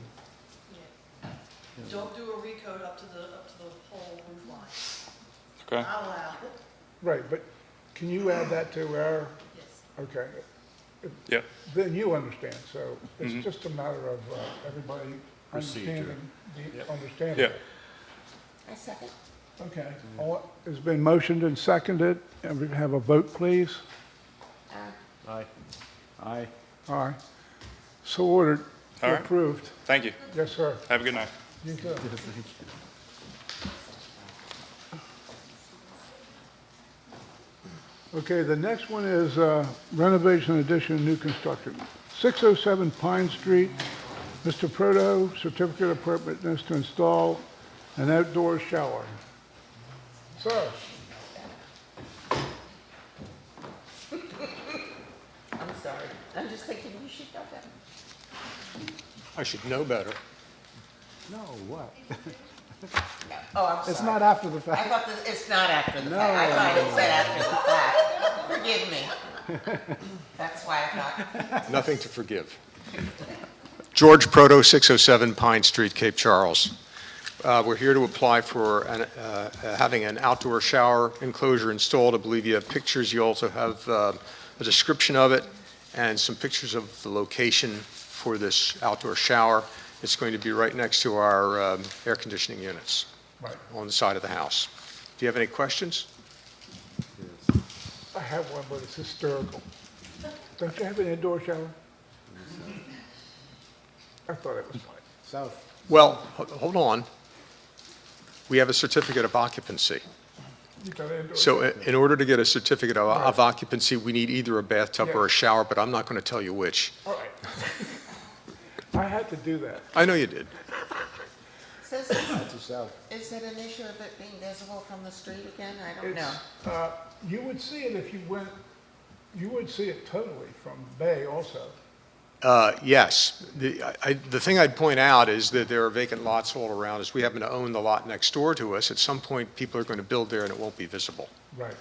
Don't do a recode up to the whole roof line. Okay. Not allowed, Right, but can you add that to our, yes. okay, Yep. then you understand, so Mm-hmm. it's just a matter of everybody Procedure. understanding. Yeah. I second? Okay, all, it's been motioned and seconded, and we have a vote, please. Aye. Aye. All right. So ordered, All right. approved. Thank you. Yes, sir. Have a good night. You too. Okay, the next one is renovation addition, new construction. 607 Pine Street, Mr. Proto, certificate of appropriateness to install an outdoor shower. Sir, I'm sorry. I should know better. No, what? Oh, I'm sorry. It's not after the I fact. thought this, it's not after the fact. I thought it said after the fact. Forgive me. That's why I thought, Nothing to forgive. George Proto, 607 Pine Street, Cape Charles. We're here to apply for having an outdoor shower enclosure installed. I believe you have pictures. You also have a description of it and some pictures of the location for this outdoor shower. It's going to be right next to our air conditioning units Right. on the side of the house. Do you have any questions? I have one, but it's hysterical. Don't you have an indoor shower? I thought it was fine. South. Well, hold on. We have a certificate of occupancy. You got an indoor So shower? in order to get a certificate of occupancy, we need either a bathtub or a Yes. shower, but I'm not going to tell you which. All right. I had to do that. I know you did. says, That's the south. is it an issue of it being visible from the street again? I don't It's, know. You would see it if you went, you would see it totally from the bay also. Yes. The thing I'd point out is that there are vacant lots all around us. We happen to own the lot next door to us. At some point, people are going to build there and it won't be visible. Right.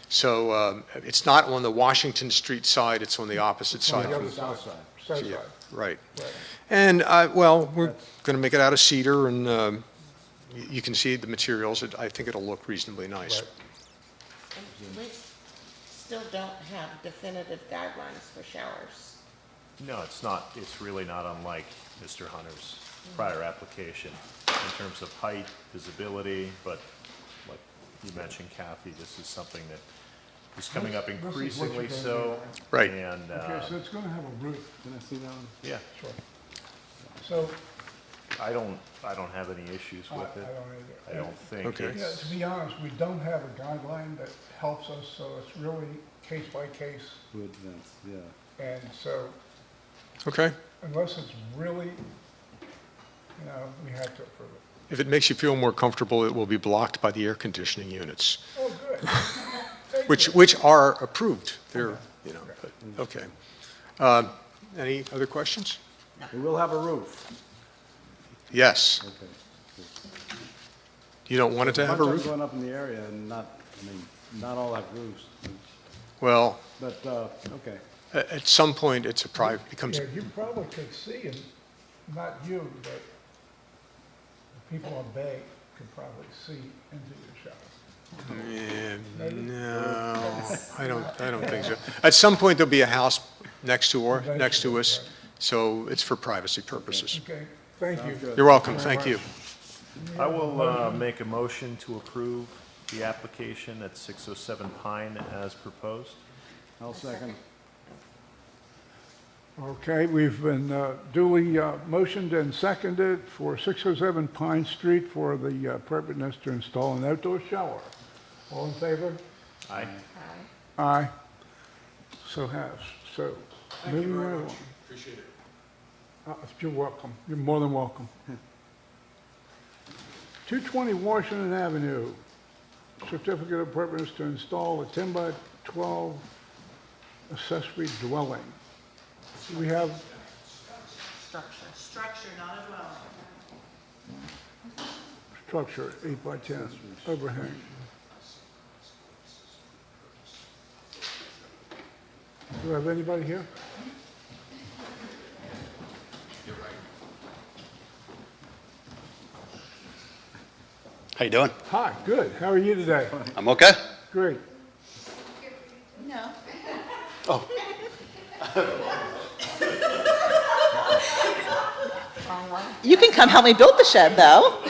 So it's not on the Washington Street side, it's on the opposite On side. the other South side. side. South Yeah, side. right. Right. And, well, we're going to make it out of cedar, and you can see the materials. I think it'll look reasonably nice. Right. And we still don't have definitive guidelines for showers. No, it's not, it's really not unlike Mr. Hunter's prior application in terms of height, visibility, but like you mentioned, Kathy, this is something that is coming up This is what increasingly you're gonna so. do, Right. And, Okay, so it's gonna have a roof. Can I see that one? yeah, Sure. So, I don't have any issues I with don't it. I either. don't think Okay. Yeah, it's, to be honest, we don't have a guideline that helps us, so it's really case by case. Wood fence, yeah. And so Okay? unless it's really, we have to approve it. If it makes you feel more comfortable, it will be blocked by the air conditioning units, Oh, good. Thank which you. are approved. They're, but, okay. Any other questions? We will have a roof. Yes. Okay. You don't want it to have a Bunch roof? going up in the area and not all have roofs. Well, But, okay. at some point, it's a private, becomes, Yeah, you probably could see, and not you, but the people on Bay could probably see into your shower. no, I don't think so. At some point, there'll be a house next to us, so it's for privacy purposes. Okay, thank you. You're welcome, thank you. I will make a motion to approve the application at 607 Pine as proposed. I'll second. Okay, we've been duly motioned and seconded for 607 Pine Street for the appropriateness to install an outdoor shower. All in favor? Aye. Aye. So has. So, moving right along. Appreciate it. You're welcome. You're more than welcome. 220 Washington Avenue, certificate of appropriateness to install a 10 by 12 accessory dwelling. We have, Structure, not a dwelling. structure, 8 by 10, overhang. Do we have anybody here? How you doing? Hi, good. How are you today? I'm okay. Great. No. You can come help me build the shed, though.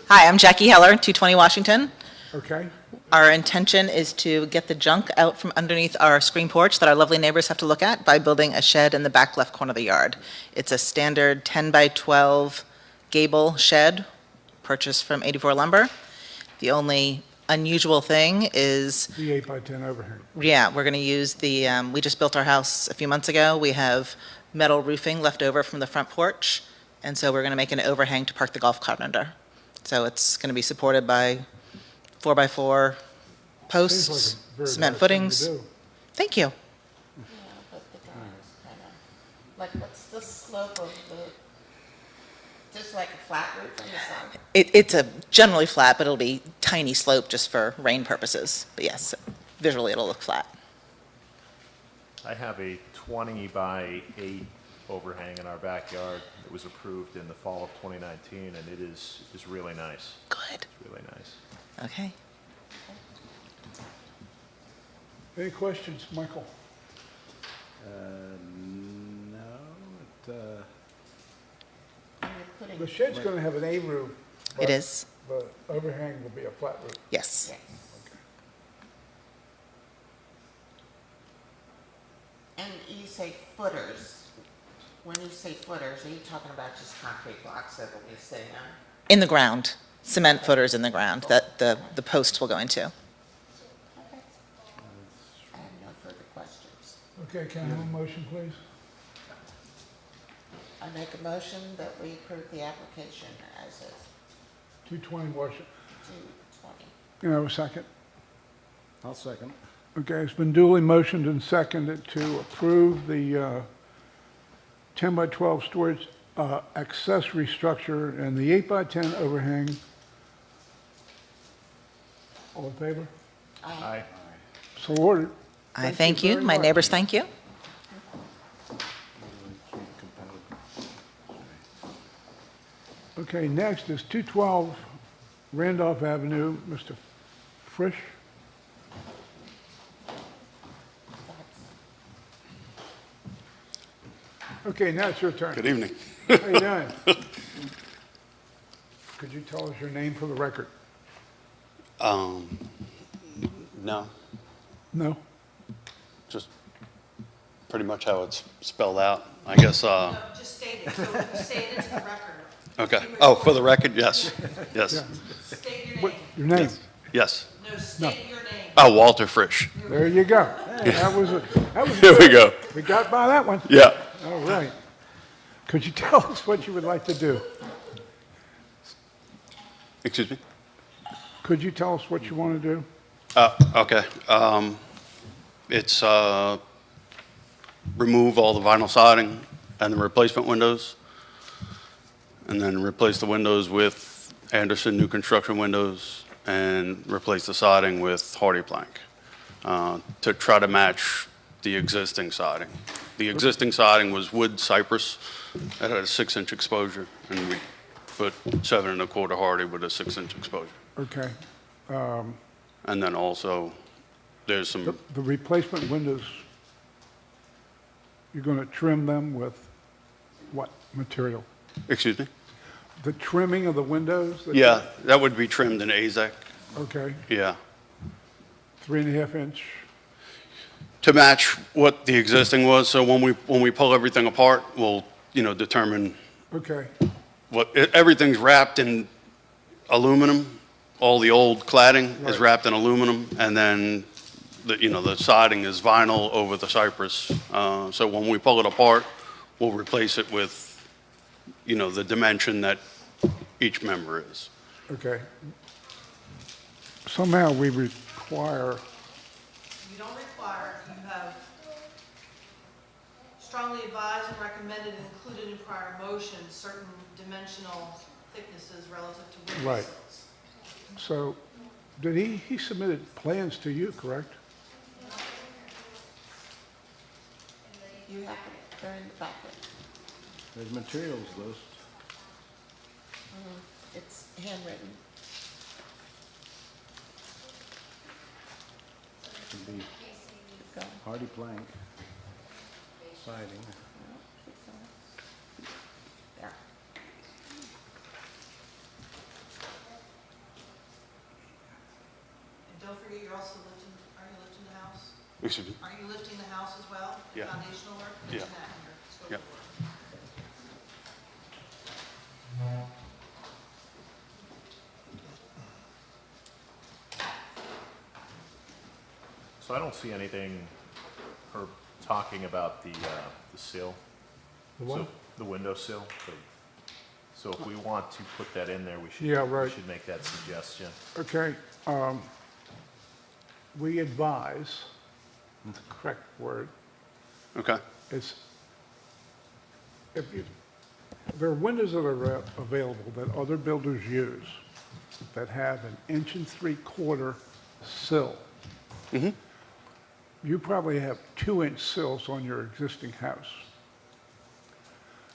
Hi, I'm Jackie Heller, 220 Washington. Okay. Our intention is to get the junk out from underneath our screen porch that our lovely neighbors have to look at by building a shed in the back left corner of the yard. It's a standard 10 by 12 gable shed purchased from 84 Lumber. The only unusual thing is, The 8 by 10 overhang. yeah, we're going to use we just built our house a few months ago. We have metal roofing left over from the front porch, and so we're going to make an overhang to park the golf cart under. So it's going to be supported by 4x4 Seems posts, like a very cement nice thing to footings. do. Thank you. Yeah, but the drawings kind Like, what's the slope of the, just like a flat roof on the side? It's a generally flat, but it'll be tiny slope just for rain purposes. But yes, visually it'll look flat. I have a 20 by 8 overhang in our backyard. It was approved in the fall of 2019, and it is really nice. Good. It's really nice. Okay. Any questions, Michael? No, When you're putting, The shed's gonna have an A roof. It but is. The overhang will be a flat roof. Yes. yes. And you say footers. When you say footers, are you talking about just concrete blocks that will be sitting on? In the ground, cement footers in the ground that the posts will go into. I have no further questions. Okay, can I have a motion, please? I make a motion that we approve the application as is, 220 Washington. 220. Can I have a second? I'll second. Okay, it's been duly motioned and seconded to approve the 10 by 12 storage accessory structure and the 8 by 10 overhang. All in favor? Aye. So ordered. I thank you. very My much. neighbors thank you. Okay, next is 212 Randolph Avenue, Mr. Frisch. Okay, now it's your turn. Good evening. How you doing? Could you tell us your name for the record? No, No? just pretty much how it's spelled out. I guess, Just state it, so if you say it into the record. okay. Oh, for the record, yes, yes, Yeah. State your What, name. your name? yes. No, state your name. Oh, Walter Frisch. There you go. That was Here we good. go. We got by that one. Yeah. All right. Could you tell us what you would like to do? Excuse me? Could you tell us what you want to do? Okay. It's remove all the vinyl siding and the replacement windows, and then replace the windows with Anderson new construction windows, and replace the siding with hardy plank to try to match the existing siding. The existing siding was wood cypress that had a 6-inch exposure, and we put 7 1/4 hardy with a 6-inch exposure. Okay. And then also, there's some, The replacement windows, you're going to trim them with what material? excuse me? The trimming of the windows? Yeah, that would be trimmed in AZEK, Okay, yeah. 3.5 inch. To match what the existing was, so when we pull everything apart, we'll, determine Okay, everything's wrapped in aluminum. All the old cladding is Right. wrapped in aluminum, and then the siding is vinyl over the cypress. So when we pull it apart, we'll replace it with, the dimension that each member is. okay. Somehow we require, You don't require, you have strongly advised and recommended and included in prior motions certain dimensional thicknesses relative to window Right. sills. so, he submitted plans to you, correct? You have, they're in the packet. There's materials list. It's handwritten. Should be Go. hardy plank, siding. There. And don't forget, you're also lifting, are you lifting the house? Excuse me? Are you lifting the house as well? Yeah. Foundational work? Yeah. Mention that in your scope Yep. of work. So I don't see anything, or talking about the sill. The what? So the window sill. So if we want to put that in there, we should. Yeah, right. We should make that suggestion. Okay, we advise, the correct word, Okay, is there are windows that are available that other builders use that have an 1.75" sill. You probably have 2-inch sills on your existing house.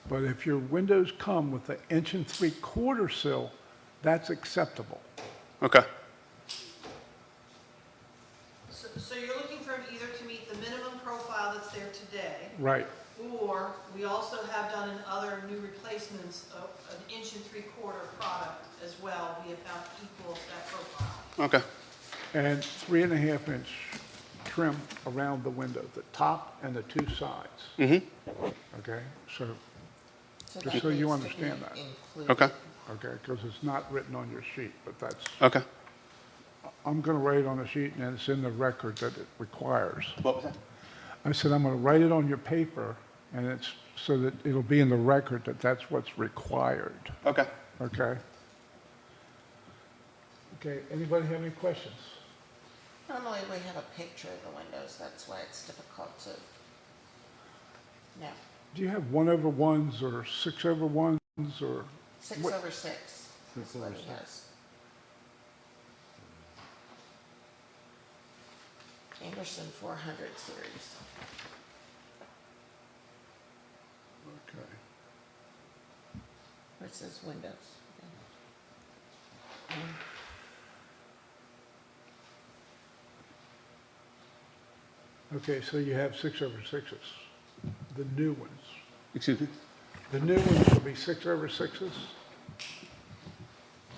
But if your windows come with an 1.75" sill, that's acceptable. Okay. So you're looking for them either to meet the minimum profile that's there today, Right. or we also have done in other new replacements an 1.75" product as well. We have found equals that profile. Okay. And 3.5-inch trim around the window, the top and the 2 sides. Okay, so, just that so you needs to be understand that. included. Okay. Okay, because it's not written on your sheet, but that's, Okay. I'm going to write it on the sheet and it's in the record that it requires. What was that? I said, I'm going to write it on your paper and it's, so that it'll be in the record that that's what's required. Okay. Okay? Okay, anybody have any questions? Normally, we have a picture of the windows, that's why it's difficult to, no, Do you have 1/1s or 6/1s or? 6/6. That's what he has. Anderson 400 series. Okay. Where it says windows. Okay, so you have 6/6s, the new ones. Excuse me? The new ones will be 6/6s?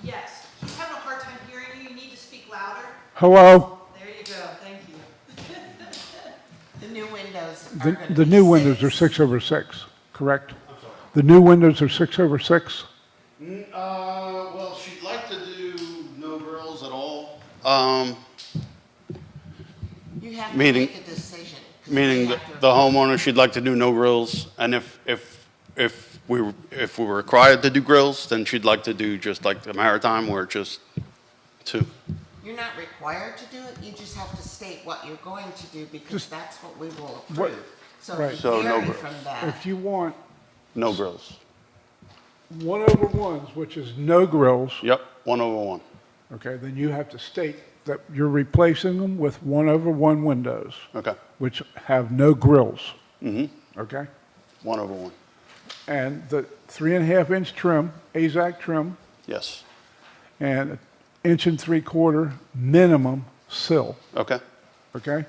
Yes, he's having a hard time hearing you. You need to speak louder. Hello? There you go. Thank you. The new windows are going to be The new windows are 6. 6/6, correct? The new windows are 6/6? Well, she'd like to do no grills at all. You have to Meaning- make a decision. 'cause Meaning they the have to- the homeowner, she'd like to do no grills, and if we were required to do grills, then she'd like to do just like the Maritime, where it's just 2. You're not required to do it, you just have to state what you're going to do because Just- that's what we will What- approve. So right. if So you no vary grills. from that, If you want No grills. 1/1s, which is no grills, Yep, 1/1. okay, then you have to state that you're replacing them with 1/1 windows, Okay. which have no grills. Okay? 1/1. And the 3.5-inch trim, AZAC trim, Yes. and 1.75" minimum sill, Okay. okay?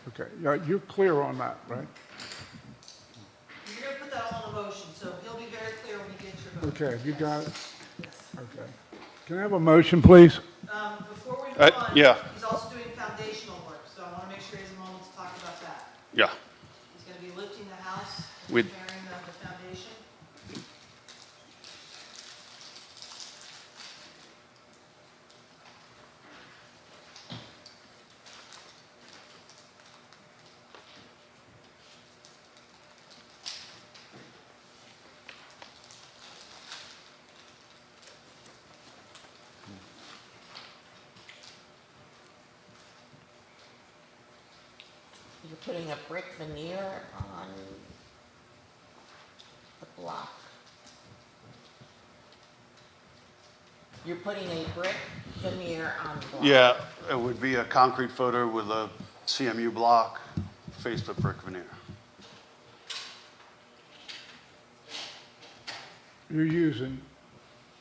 Okay, yeah, you're clear on that, right? You're going to put that all in a motion, so he'll be very clear when he gets your vote. Okay, you got it? Okay. Can I have a motion, please? Before we move on, yeah. he's also doing foundational work, so I want to make sure he has a moment to talk about that. Yeah. He's going to be lifting the house, and With- preparing the foundation. you're putting a brick veneer on the block. You're putting a brick veneer on the block. Yeah, it would be a concrete footer with a CMU block faced with brick veneer. You're using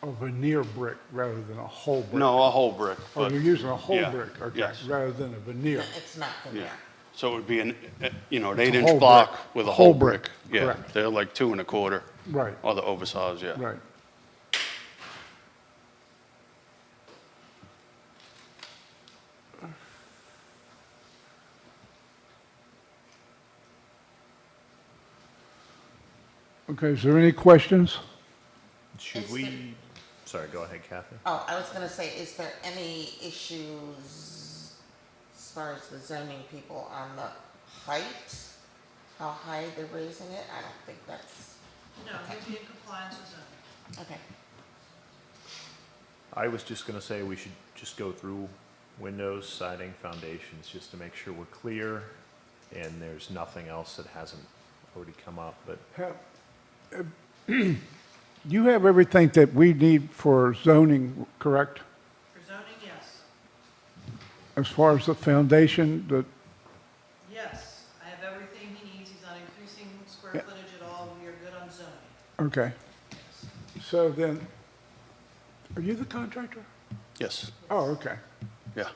a veneer brick rather than a whole brick. No, a whole brick. Oh, but- you're using a whole yeah, brick, okay, yes. rather than a veneer. It's not veneer. Yeah. So it would be an It's a 8-inch whole block brick. with a Whole whole brick, brick. Yeah, correct. they're like 2 1/4. Right. Or the oversized, yeah. Right. Okay, is there any questions? Should Is we, sorry, go ahead, Kathy. Oh, I was gonna say, is there any issues as far as the zoning people on the height? How high they're raising it? I don't think that's, No, he'll be in compliance with zoning. okay. I was just gonna say we should just go through windows, siding, foundations, just to make sure we're clear and there's nothing else that hasn't already come up, but Have, You have everything that we need for zoning, correct? For zoning, yes. As far as the foundation, the, Yes, I have everything he needs. He's not increasing square Yeah. footage at all. We are good on zoning. okay. So then, are you the contractor? Yes, Oh, okay. yeah.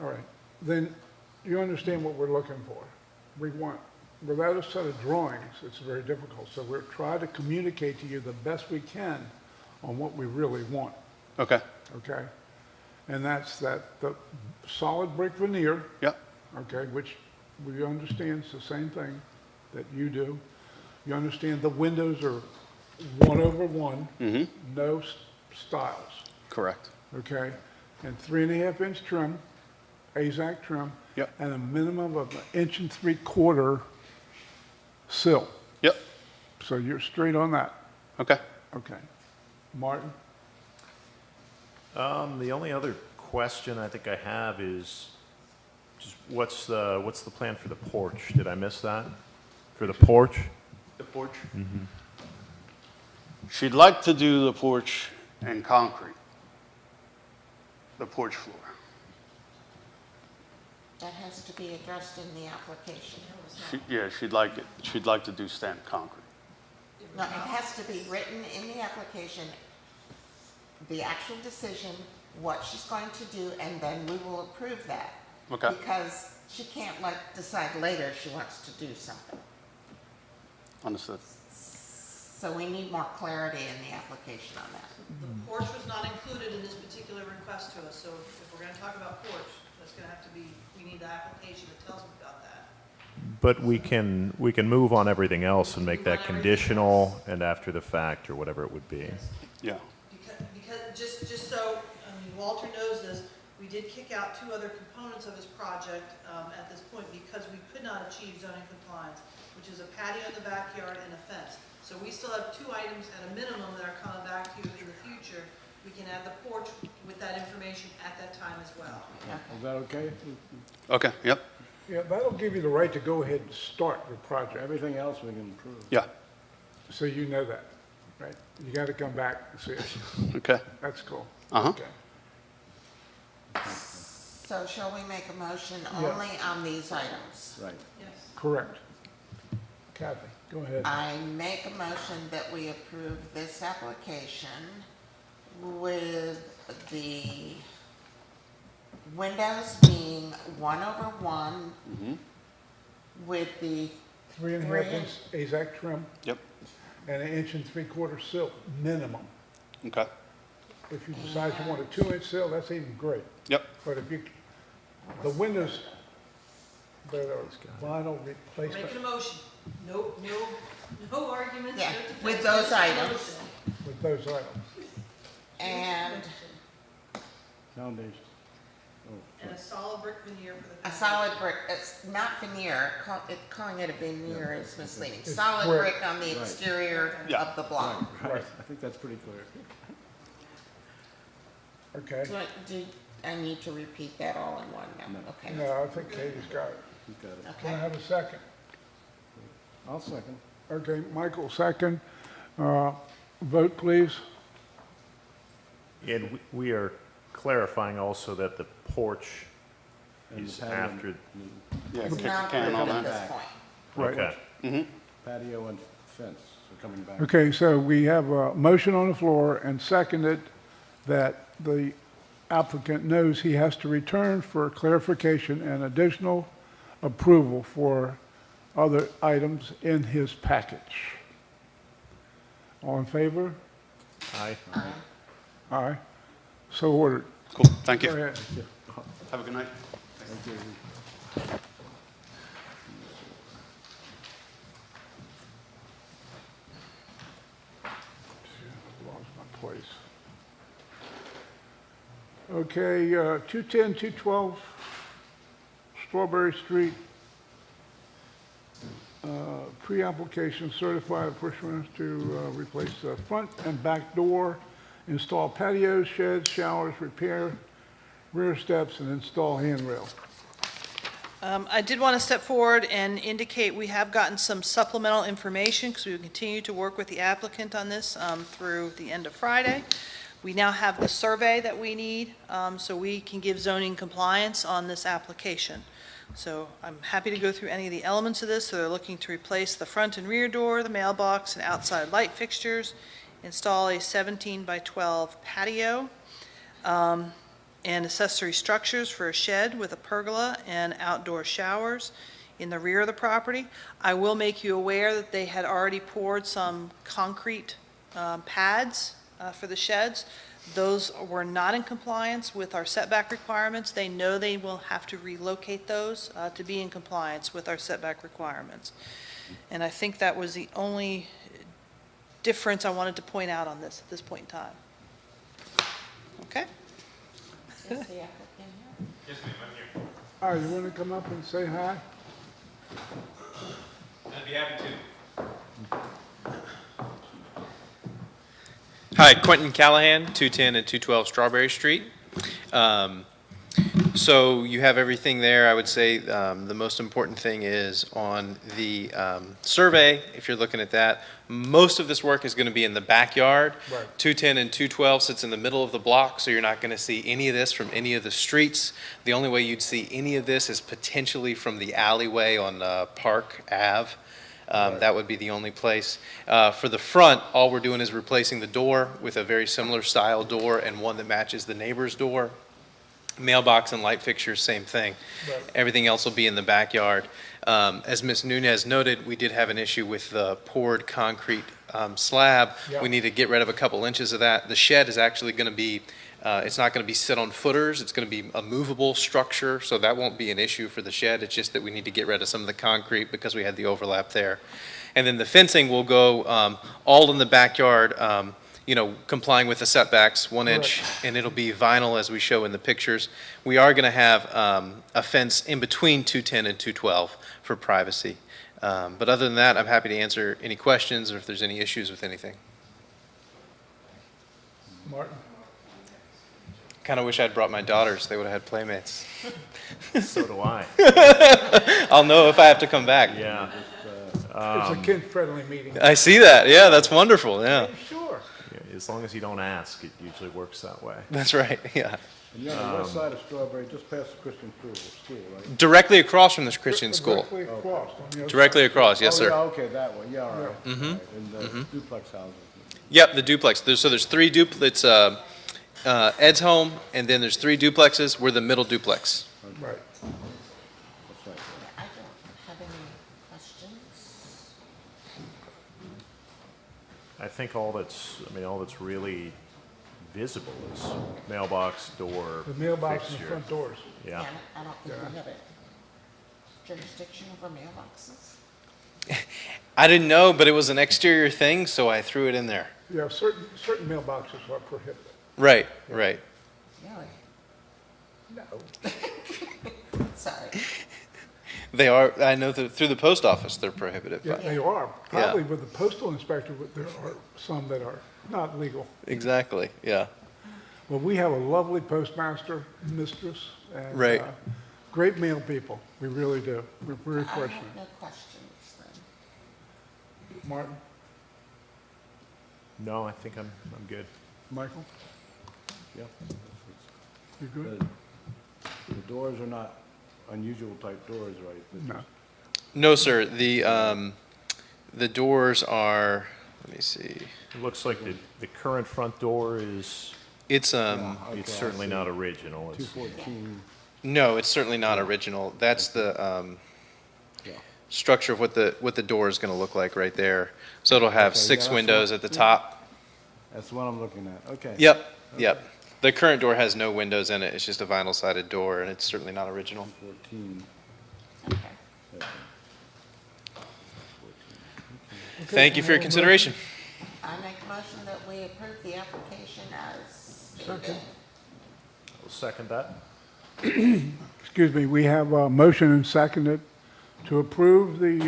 All right. Then you understand what we're looking for. We want, without a set of drawings, it's very difficult. So we're trying to communicate to you the best we can on what we really want, Okay, okay? And that's that, the solid brick veneer, yep, okay, which we understand is the same thing that you do. You understand the windows are 1/1, no styles, correct. okay? And 3.5-inch trim, AZAC trim. Yep. And a minimum of 1.75 sill. Yep, So you're straight on that, okay. okay? Martin? The only other question I think I have is just what's the plan for the porch? Did I miss that? For the porch? The porch? She'd like to do the porch in concrete, the porch floor. That has to be addressed in the application. Yeah, she'd like to do stamped concrete. No, it has to be written in the application, the actual decision, what she's going to do, and then we will approve that. Okay. Because she can't decide later she wants to do something. Understood. So we need more clarity in the application on that. The porch was not included in this particular request to us, so if we're gonna talk about porch, that's gonna have to be, we need the application that tells them about that. But we can move on everything else and make Move on that everything conditional and after the fact or whatever it would be. Yeah, Because, just so, I mean, Walter knows this, we did kick out 2 other components of his project, at this point because we could not achieve zoning compliance, which is a patio in the backyard and a fence. So we still have 2 items at a minimum that are coming back to you in the future. We can add the porch with that information at that time as well. Is that okay? okay, yep, Yeah, that'll give you the right to go ahead and start your project, Everything else we can improve. yeah, so you know that, right? You gotta come back and see it. okay. That's cool. Uh-huh. Okay. So shall we make a motion Yeah. only on these items? Right. Yes. Correct. Kathy, go ahead. I make a motion that we approve this application with the windows being 1/1 with the 3.5-inch AZAC trim Yep, and 1.75 sill, minimum. okay, If you decide you want a 2-inch sill, that's even great. yep, But if you, the windows that are vinyl Making replacement a motion. No arguments. Yeah, no defense, with those just a items. motion. with those items. and Foundation. And a solid brick veneer for the. a solid brick, it's not veneer, calling it a veneer is misleading. It's Solid brick. brick on the Right. exterior Yeah. of the block. Right, I think that's pretty clear. Okay? Do I need to repeat that all in one now? No. Okay. No, I think Katie's got it. You got it. Can I Okay. have a second? I'll second. Okay, Michael, second. Vote, please. And we are clarifying also that the porch And is the patio after, yeah, kick the Not can approved on at that. this point. Right. okay. Patio and fence are coming back. Okay, so we have a motion on the floor and seconded that the applicant knows he has to return for clarification and additional approval for other items in his package. All in favor? Aye. Aye. So ordered. Cool, thank Go you. ahead. Have a good night. Lost my place. Okay, 210, 212 Strawberry Street. Pre-application certified pursuant to replace the front and back door, install patios, sheds, showers, repair rear steps, and install handrail. I did want to step forward and indicate we have gotten some supplemental information because we will continue to work with the applicant on this through the end of Friday. We now have the survey that we need, so we can give zoning compliance on this application. So I'm happy to go through any of the elements of this. So they're looking to replace the front and rear door, the mailbox, and outside light fixtures, install a 17 by 12 patio, and accessory structures for a shed with a pergola and outdoor showers in the rear of the property. I will make you aware that they had already poured some concrete pads for the sheds. Those were not in compliance with our setback requirements. They know they will have to relocate those to be in compliance with our setback requirements. And I think that was the only difference I wanted to point out on this at this point in time. Okay? Is the applicant here? Yes, ma'am, I'm here. All right, you want to come up and say hi? I'd be happy to. Hi, Quentin Callahan, 210 and 212 Strawberry Street. So you have everything there. I would say the most important thing is on the survey, if you're looking at that, most of this work is going to be in the backyard. Right. 210 and 212 sits in the middle of the block, so you're not going to see any of this from any of the streets. The only way you'd see any of this is potentially from the alleyway on Park Ave. That would be the only place. For the front, all we're doing is replacing the door with a very similar style door and one that matches the neighbor's door. Mailbox and light fixtures, same thing. Right. Everything else will be in the backyard. As Ms. Nunez noted, we did have an issue with the poured concrete slab. Yeah. We need to get rid of a couple inches of that. The shed is actually going to be, it's not going to be set on footers. It's going to be a movable structure, so that won't be an issue for the shed. It's just that we need to get rid of some of the concrete because we had the overlap there. And then the fencing will go all in the backyard, complying with the setbacks, 1 inch, and it'll be vinyl as we show in the pictures. We are going to have a fence in between 210 and 212 for privacy. But other than that, I'm happy to answer any questions or if there's any issues with anything. Martin? Kind of wish I'd brought my daughters. They would have had playmates. So do I. I'll know if I have to come back. Yeah. It's a kid-friendly meeting. I see that. Yeah, that's wonderful. Yeah, Sure. Yeah, as long as you don't ask, it usually works that way. that's right. Yeah. And you're on the west side of Strawberry, just past the Christian school, right? Directly across from this Christian school. Directly across. on the other Directly side. across, yes, Oh, yeah, sir. okay, that way, yeah, all right. Mhm. All right. And the duplex houses. Yep, the duplex. There's three duplexes. Ed's home, and then there's three duplexes. We're the middle duplex. Right. That's right. I don't have any questions. I think all that's really visible is mailbox, door, The mailbox and the fixture. front doors. Yeah. I don't think we have a jurisdiction over mailboxes. I didn't know, but it was an exterior thing, so I threw it in there. Yeah, certain mailboxes are prohibited. Right, right. Really? No. Sorry. They are, I know that through the post office, they're prohibited. Yeah, But they are. Probably with the postal inspector, but there are some that are not legal. exactly, yeah. Well, we have a lovely postmaster mistress and Right. Great mail people. We really do. We're very I fortunate. have no questions then. Martin, No, I think I'm good. Michael, Yeah. you good? The doors are not unusual type doors, right? They're No. No, sir. The doors are, let me see. It looks like the current front door is, It's, Okay, it's I certainly see. not original. It's 214, no, it's certainly not original. That's the, yeah. structure of what the door is going to look like right there. So it'll have Okay, yeah, 6 that's windows what- at the yeah. top. That's what I'm looking at, okay. Yep, yep. The current door has no windows in it. It's just a vinyl sided door, and it's certainly not original. 14. Okay. Thank you for your consideration. I make a motion that we approve the application as stated. Second. I'll second that. Excuse me, we have a motion and seconded to approve the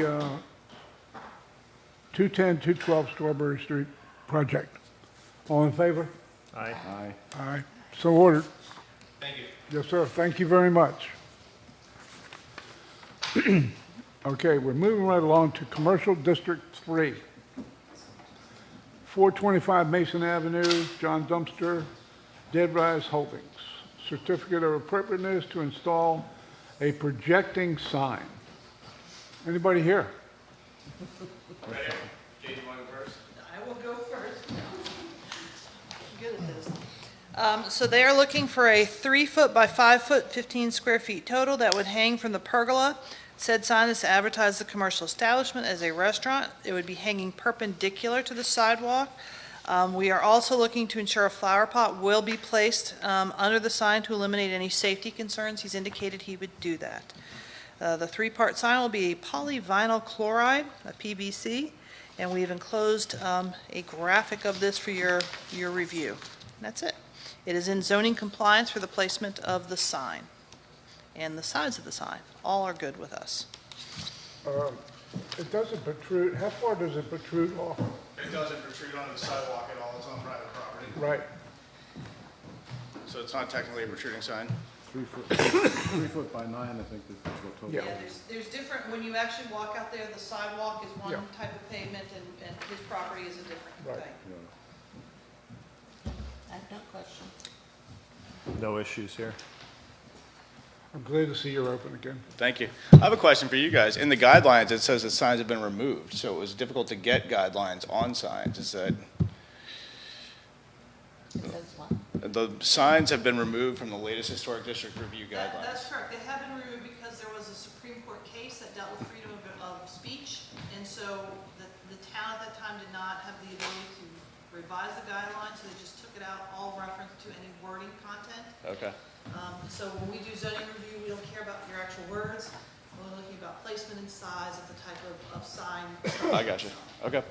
210, 212 Strawberry Street project. All in favor? Aye. Aye. Aye. So ordered. Thank you. Yes, sir. Thank you very much. Okay, we're moving right along to Commercial District 3. 425 Mason Avenue, John Dumpster, Dead Rise Holdings. Certificate of appropriateness to install a projecting sign. Anybody here? I will go first. Good at this. So they are looking for a 3-foot by 5-foot, 15 square feet total that would hang from the pergola. Said sign is to advertise the commercial establishment as a restaurant. It would be hanging perpendicular to the sidewalk. We are also looking to ensure a flower pot will be placed under the sign to eliminate any safety concerns. He's indicated he would do that. The 3-part sign will be a polyvinyl chloride, a PVC, and we've enclosed a graphic of this for your review. That's it. It is in zoning compliance for the placement of the sign and the size of the sign. All are good with us. It doesn't protrude, how far does it protrude off? It doesn't protrude onto the sidewalk at all, it's on private property. Right. So it's not technically a protruding sign. 3 foot, 3 foot by 9, I think is the total. Yeah. There's different, when you actually walk out there, the sidewalk is one Yeah. type of pavement and his property is a different Right. thing. I have no question. No issues here. I'm glad to see you're open again. Thank you. I have a question for you guys. In the guidelines, it says that signs have been removed, so it was difficult to get guidelines on signs. Is that, It says what? the signs have been removed from the latest historic district review That's guidelines? correct. They have been removed because there was a Supreme Court case that dealt with freedom of speech. And so the town at that time did not have the ability to revise the guidelines, so they just took it out, all reference to any wording content. Okay. So when we do zoning review, we don't care about your actual words. We're looking about placement and size of the type of sign. I got you. Okay.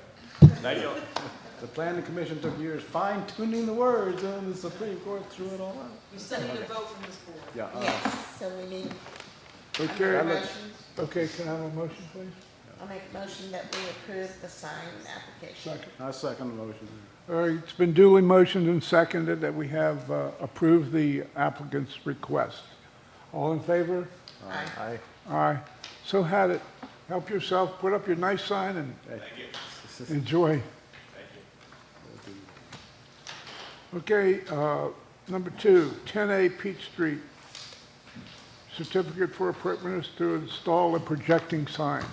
The planning commission took years fine tuning the words and the Supreme Court threw it all out. We still need a vote from this board. Yeah. Yes, so we need Okay, motions. okay, can I have a motion, please? I'll make a motion that we approve the sign application. Second. I second the motion. All right, it's been duly motioned and seconded that we have approved the applicant's request. All in favor? Aye. Aye. So had it. Help yourself, put up your nice sign and enjoy. Okay, number 2, 10A Peach Street. Certificate for appropriateness to install a projecting sign.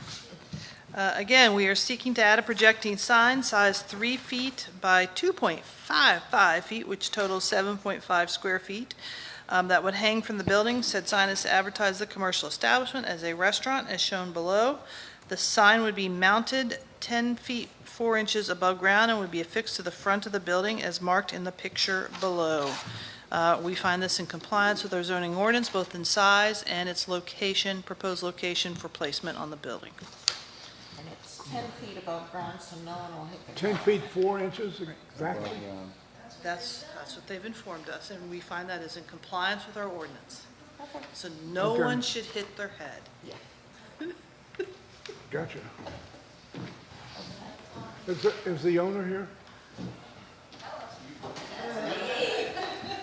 Again, we are seeking to add a projecting sign, size 3 feet by 2.55 feet, which totals 7.5 square feet, that would hang from the building. Said sign is to advertise the commercial establishment as a restaurant, as shown below. The sign would be mounted 10 feet 4 inches above ground and would be affixed to the front of the building as marked in the picture below. We find this in compliance with our zoning ordinance, both in size and its location, proposed location for placement on the building. And it's 10 feet above ground, so no one will hit the 10 ground. feet 4 inches, exactly? That's what they've informed us, and we find that is in compliance with our ordinance. Okay. So no Okay. one should hit their head. Yeah. Gotcha. Okay. Is the owner here?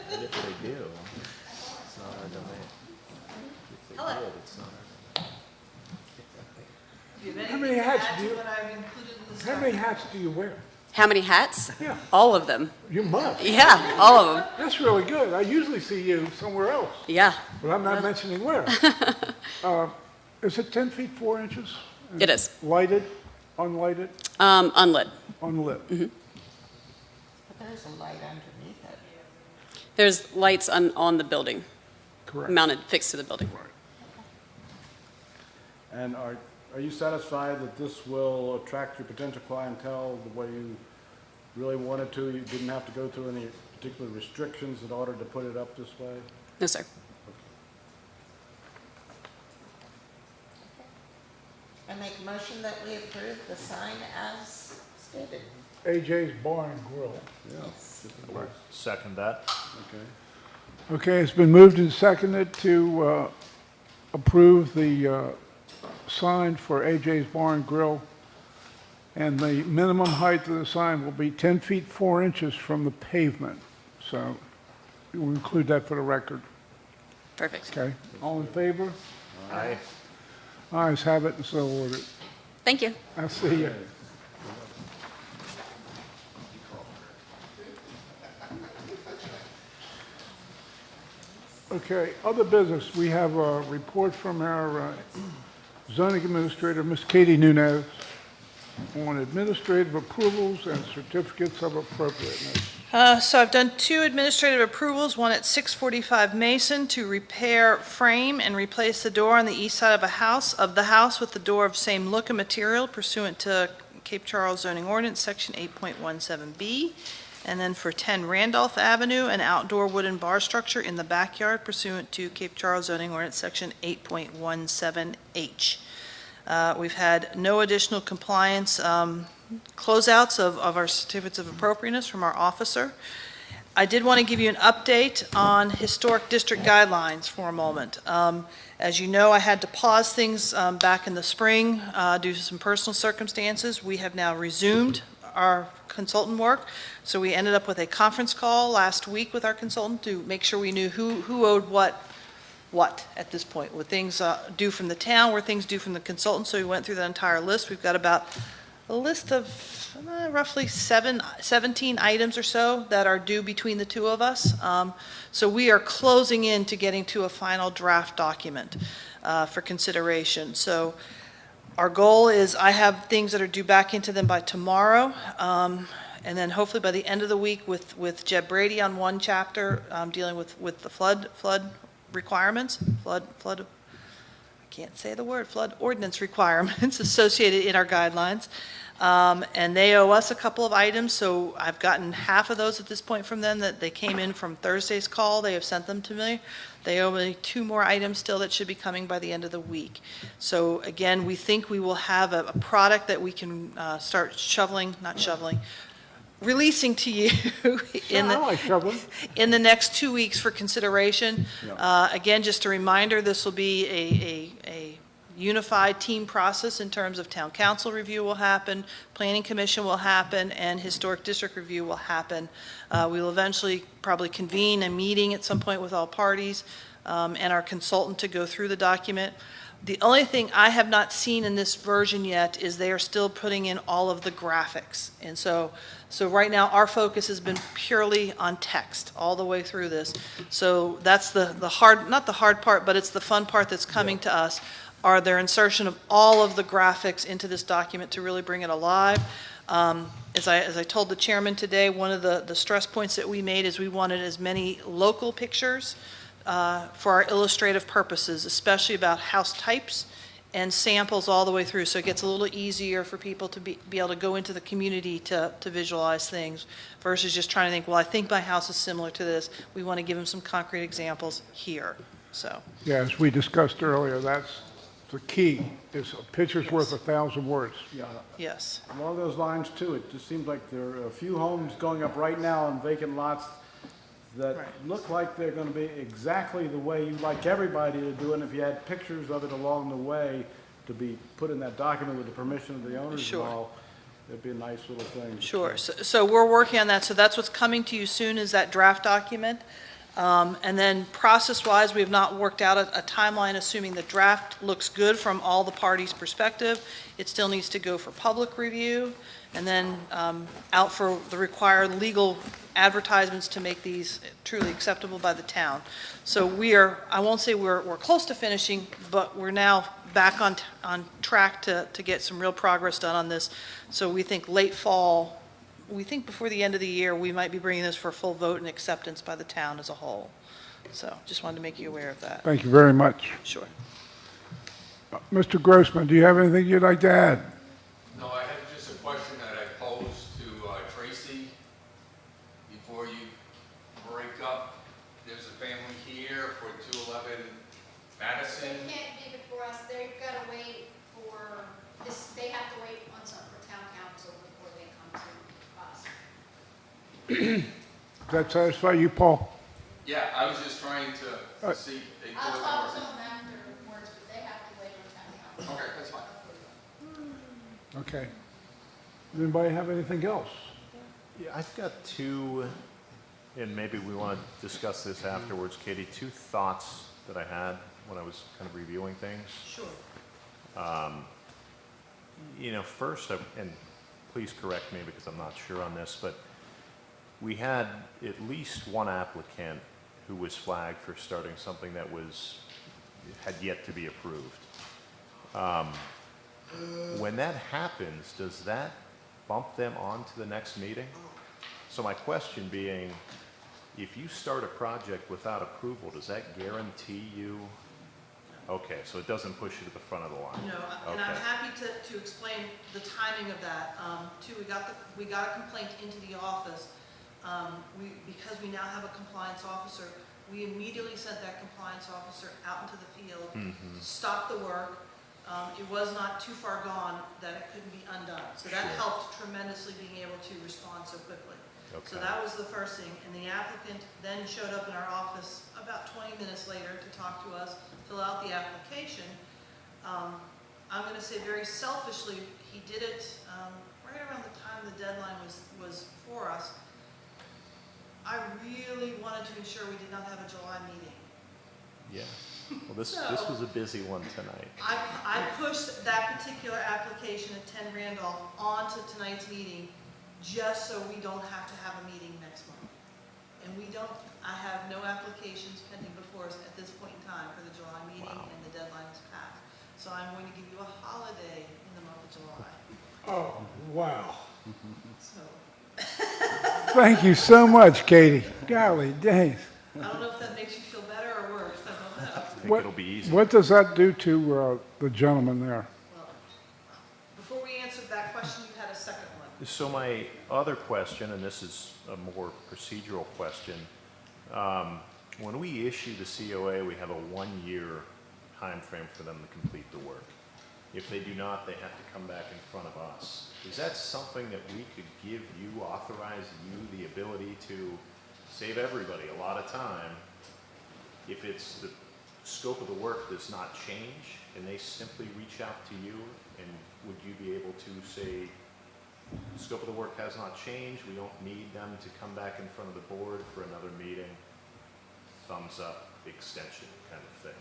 But if they do, it's not our domain. If they did, it's not our domain. Do you have How many anything to hats add do to you- what I've included in this How many document? hats do you wear? How many hats? Yeah. All of them. You must. Yeah, all of them. That's really good. I usually see you somewhere else, Yeah, but I'm not mentioning where. Is it 10 feet 4 inches? it is. Lighted, unlighted, Unlit. unlit? But there's a light underneath it. There's lights on the building, Correct. mounted, fixed to the building. And are you satisfied that this will attract your potential clientele the way you really wanted to? You didn't have to go through any particular restrictions in order to put it up this way? No, sir. I make a motion that we approve the sign as stated. AJ's Bar and Grill. Yes. Second that. Okay. Okay, it's been moved and seconded to approve the sign for AJ's Bar and Grill. And the minimum height of the sign will be 10 feet 4 inches from the pavement. So we'll include that for the record, Perfect. okay? All in favor? Aye. Ayes have it and so ordered. Thank you. I see you. Okay, other business, we have a report from our zoning administrator, Ms. Katie Nunez, on administrative approvals and certificates of appropriateness. So I've done 2 administrative approvals, one at 645 Mason to repair frame and replace the door on the east side of the house with the door of same look and material pursuant to Cape Charles zoning ordinance, section 8.17B. And then for 10 Randolph Avenue, an outdoor wooden bar structure in the backyard pursuant to Cape Charles zoning ordinance, section 8.17H. We've had no additional compliance closeouts of our certificates of appropriateness from our officer. I did want to give you an update on historic district guidelines for a moment. As you know, I had to pause things back in the spring due to some personal circumstances. We have now resumed our consultant work, so we ended up with a conference call last week with our consultant to make sure we knew who owed what at this point. Were things due from the town, were things due from the consultant? So we went through the entire list. We've got about a list of roughly 17 items or so that are due between the two of us. So we are closing in to getting to a final draft document for consideration. So our goal is I have things that are due back into them by tomorrow. And then hopefully by the end of the week with Jeb Brady on one chapter dealing with the flood requirements, flood, I can't say the word, flood ordinance requirements associated in our guidelines. And they owe us a couple of items, so I've gotten half of those at this point from them that they came in from Thursday's call. They have sent them to me. They owe me 2 more items still that should be coming by the end of the week. So again, we think we will have a product that we can start releasing to you in the next 2 weeks for consideration. Again, just a reminder, this will be a unified team process in terms of town council review will happen, planning commission will happen, and historic district review will happen. We will eventually probably convene a meeting at some point with all parties and our consultant to go through the document. The only thing I have not seen in this version yet is they are still putting in all of the graphics. And so right now our focus has been purely on text all the way through this. So that's the hard, not the hard part, but it's the fun part that's coming to us, are their insertion of all of the graphics into this document to really bring it alive. As I told the chairman today, one of the stress points that we made is we wanted as many local pictures for our illustrative purposes, especially about house types and samples all the way through. So it gets a little easier for people to be able to go into the community to visualize things versus just trying to think, well, I think my house is similar to this. We want to give them some concrete examples here. So. Yeah, as we discussed earlier, that's the key, is a picture's worth 1,000 words. Yeah. Yes. Along those lines too, it just seems like there are a few homes going up right now on vacant lots that look like they're going to be exactly the way you'd like everybody to do it. And if you had pictures of it along the way to be put in that document with the permission of the owners and all, it'd be a nice little thing. Sure. So we're working on that. So that's what's coming to you soon, is that draft document. And then process-wise, we have not worked out a timeline, assuming the draft looks good from all the parties' perspective. It still needs to go for public review and then out for the required legal advertisements to make these truly acceptable by the town. So I won't say we're close to finishing, but we're now back on track to get some real progress done on this. So we think late fall, we think before the end of the year, we might be bringing this for full vote and acceptance by the town as a whole. So just wanted to make you aware of that. Thank you very much. Sure. Mr. Grossman, do you have anything you'd like to add? No, I have just a question that I posed to Tracy before you break up. There's a family here for 211 Madison. They can't be before us. They've got to wait for this. They have to wait on some for town council before they come to us. Does that satisfy you, Paul? Yeah, I was just trying to see. I'll talk to them afterwards, but they have to wait on town council. Okay, that's fine. Okay. Does anybody have anything else? Yeah, I've got 2, and maybe we want to discuss this afterwards, Katie, 2 thoughts that I had when I was kind of reviewing things. Sure. First, and please correct me because I'm not sure on this, but we had at least one applicant who was flagged for starting something that had yet to be approved. When that happens, does that bump them on to the next meeting? So my question being, if you start a project without approval, does that guarantee you? Okay, so it doesn't push you to the front of the line? No, and I'm Okay. happy to explain the timing of that. Too, we got a complaint into the office. Because we now have a compliance officer, we immediately sent that compliance officer out into the field, stopped the work. It was not too far gone that it couldn't be undone. So that Sure. helped tremendously being able to respond so quickly. So Okay. that was the first thing. And the applicant then showed up in our office about 20 minutes later to talk to us, fill out the application. I'm going to say very selfishly, he did it right around the time the deadline was for us. I really wanted to ensure we did not have a July meeting. Yeah. Well, this So- was a busy one tonight. I pushed that particular application at 10 Randolph onto tonight's meeting just so we don't have to have a meeting next month. And I have no applications pending before us at this point in time for the July meeting, Wow. and the deadline is passed. So I'm going to give you a holiday in the month of July. Oh, wow. So Thank you so much, Katie. Golly days. I don't know if that makes you feel better or worse, I don't know. I think What- it'll be easy. What does that do to the gentleman there? Well, before we answered that question, you had a second one. So my other question, and this is a more procedural question, when we issue the COA, we have a 1-year time frame for them to complete the work. If they do not, they have to come back in front of us. Is that something that we could give you, authorize you the ability to save everybody a lot of time if it's the scope of the work does not change and they simply reach out to you? And would you be able to say, the scope of the work has not changed, we don't need them to come back in front of the board for another meeting, thumbs up, extension kind of thing?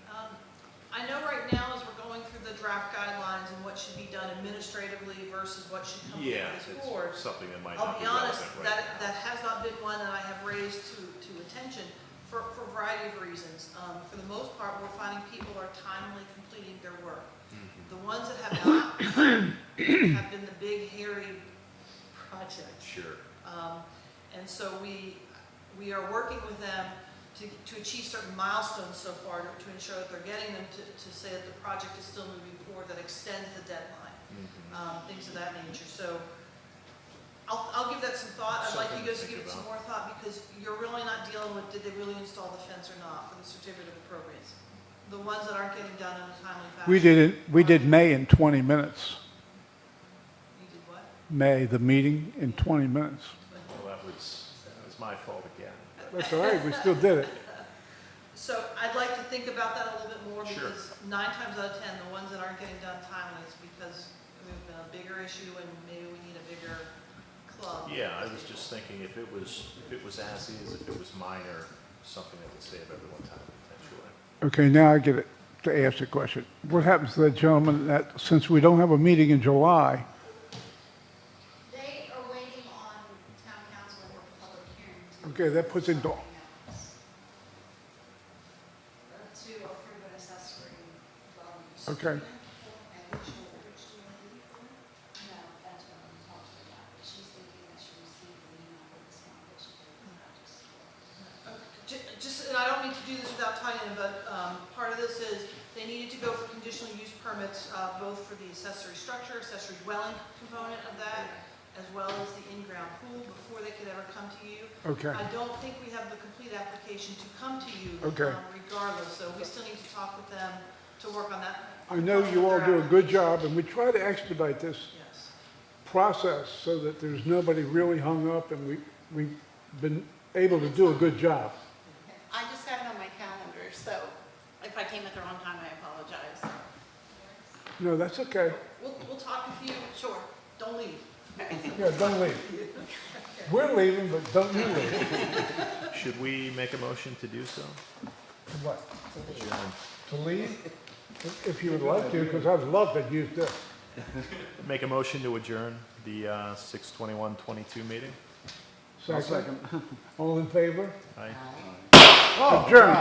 I know right now as we're going through the draft guidelines and what should be done administratively versus what should come Yeah, before this it's board. something that might I'll not be be honest, relevant right now. that has not been one that I have raised to attention for a variety of reasons. For the most part, we're finding people are timely completing their work. Mm-hmm. The ones that have not have been the big, hairy projects. Sure. And so we are working with them to achieve certain milestones so far to ensure that they're getting them to say that the project is still moving forward, that extends the deadline, things of that nature. So I'll give that some thought. I'd like you guys to give it some more thought because you're really not dealing with did they really install the fence or not for the certificate of appropriateness. The ones that aren't getting done in a timely fashion. We did May in 20 minutes. You did what? May, the meeting in 20 minutes. Well, that was my fault again. That's all right, we still did it. So I'd like to think about that a little bit more Sure. because 9 times out of 10, the ones that aren't getting done timely is because we've been a bigger issue and maybe we need a bigger club. Yeah, I was just thinking if it was as is, if it was minor, something that would save everyone time potentially. Okay, now I get it to ask the question. What happens to that gentleman that, since we don't have a meeting in July, They are waiting on town council and the public hearing to. okay, that puts in, To approve an accessory dwelling. okay, And which will, no, that's what I'm talking about. She's thinking that she received an email with this one, that she did. Just, and I don't mean to do this without telling you, but part of this is they needed to go for conditional use permits, both for the accessory structure, accessory dwelling component of that, as well as the in-ground pool before they could ever come to you. okay. I don't think we have the complete application to come to you. Okay. Regardless, so we still need to talk with them to work on that. I know you all do a good job, and we try to expedite this Yes. process so that there's nobody really hung up, and we've been able to do a good job. I just had it on my calendar, so if I came at the wrong time, I apologize. No, that's okay. We'll talk with you, sure, don't leave. Yeah, don't leave. We're leaving, but don't you leave. Should we make a motion to do so? What? To leave? If you would like to, because I'd love to use this. Make a motion to adjourn the 6/21/22 meeting. Second. All in favor? Aye. Adjourn.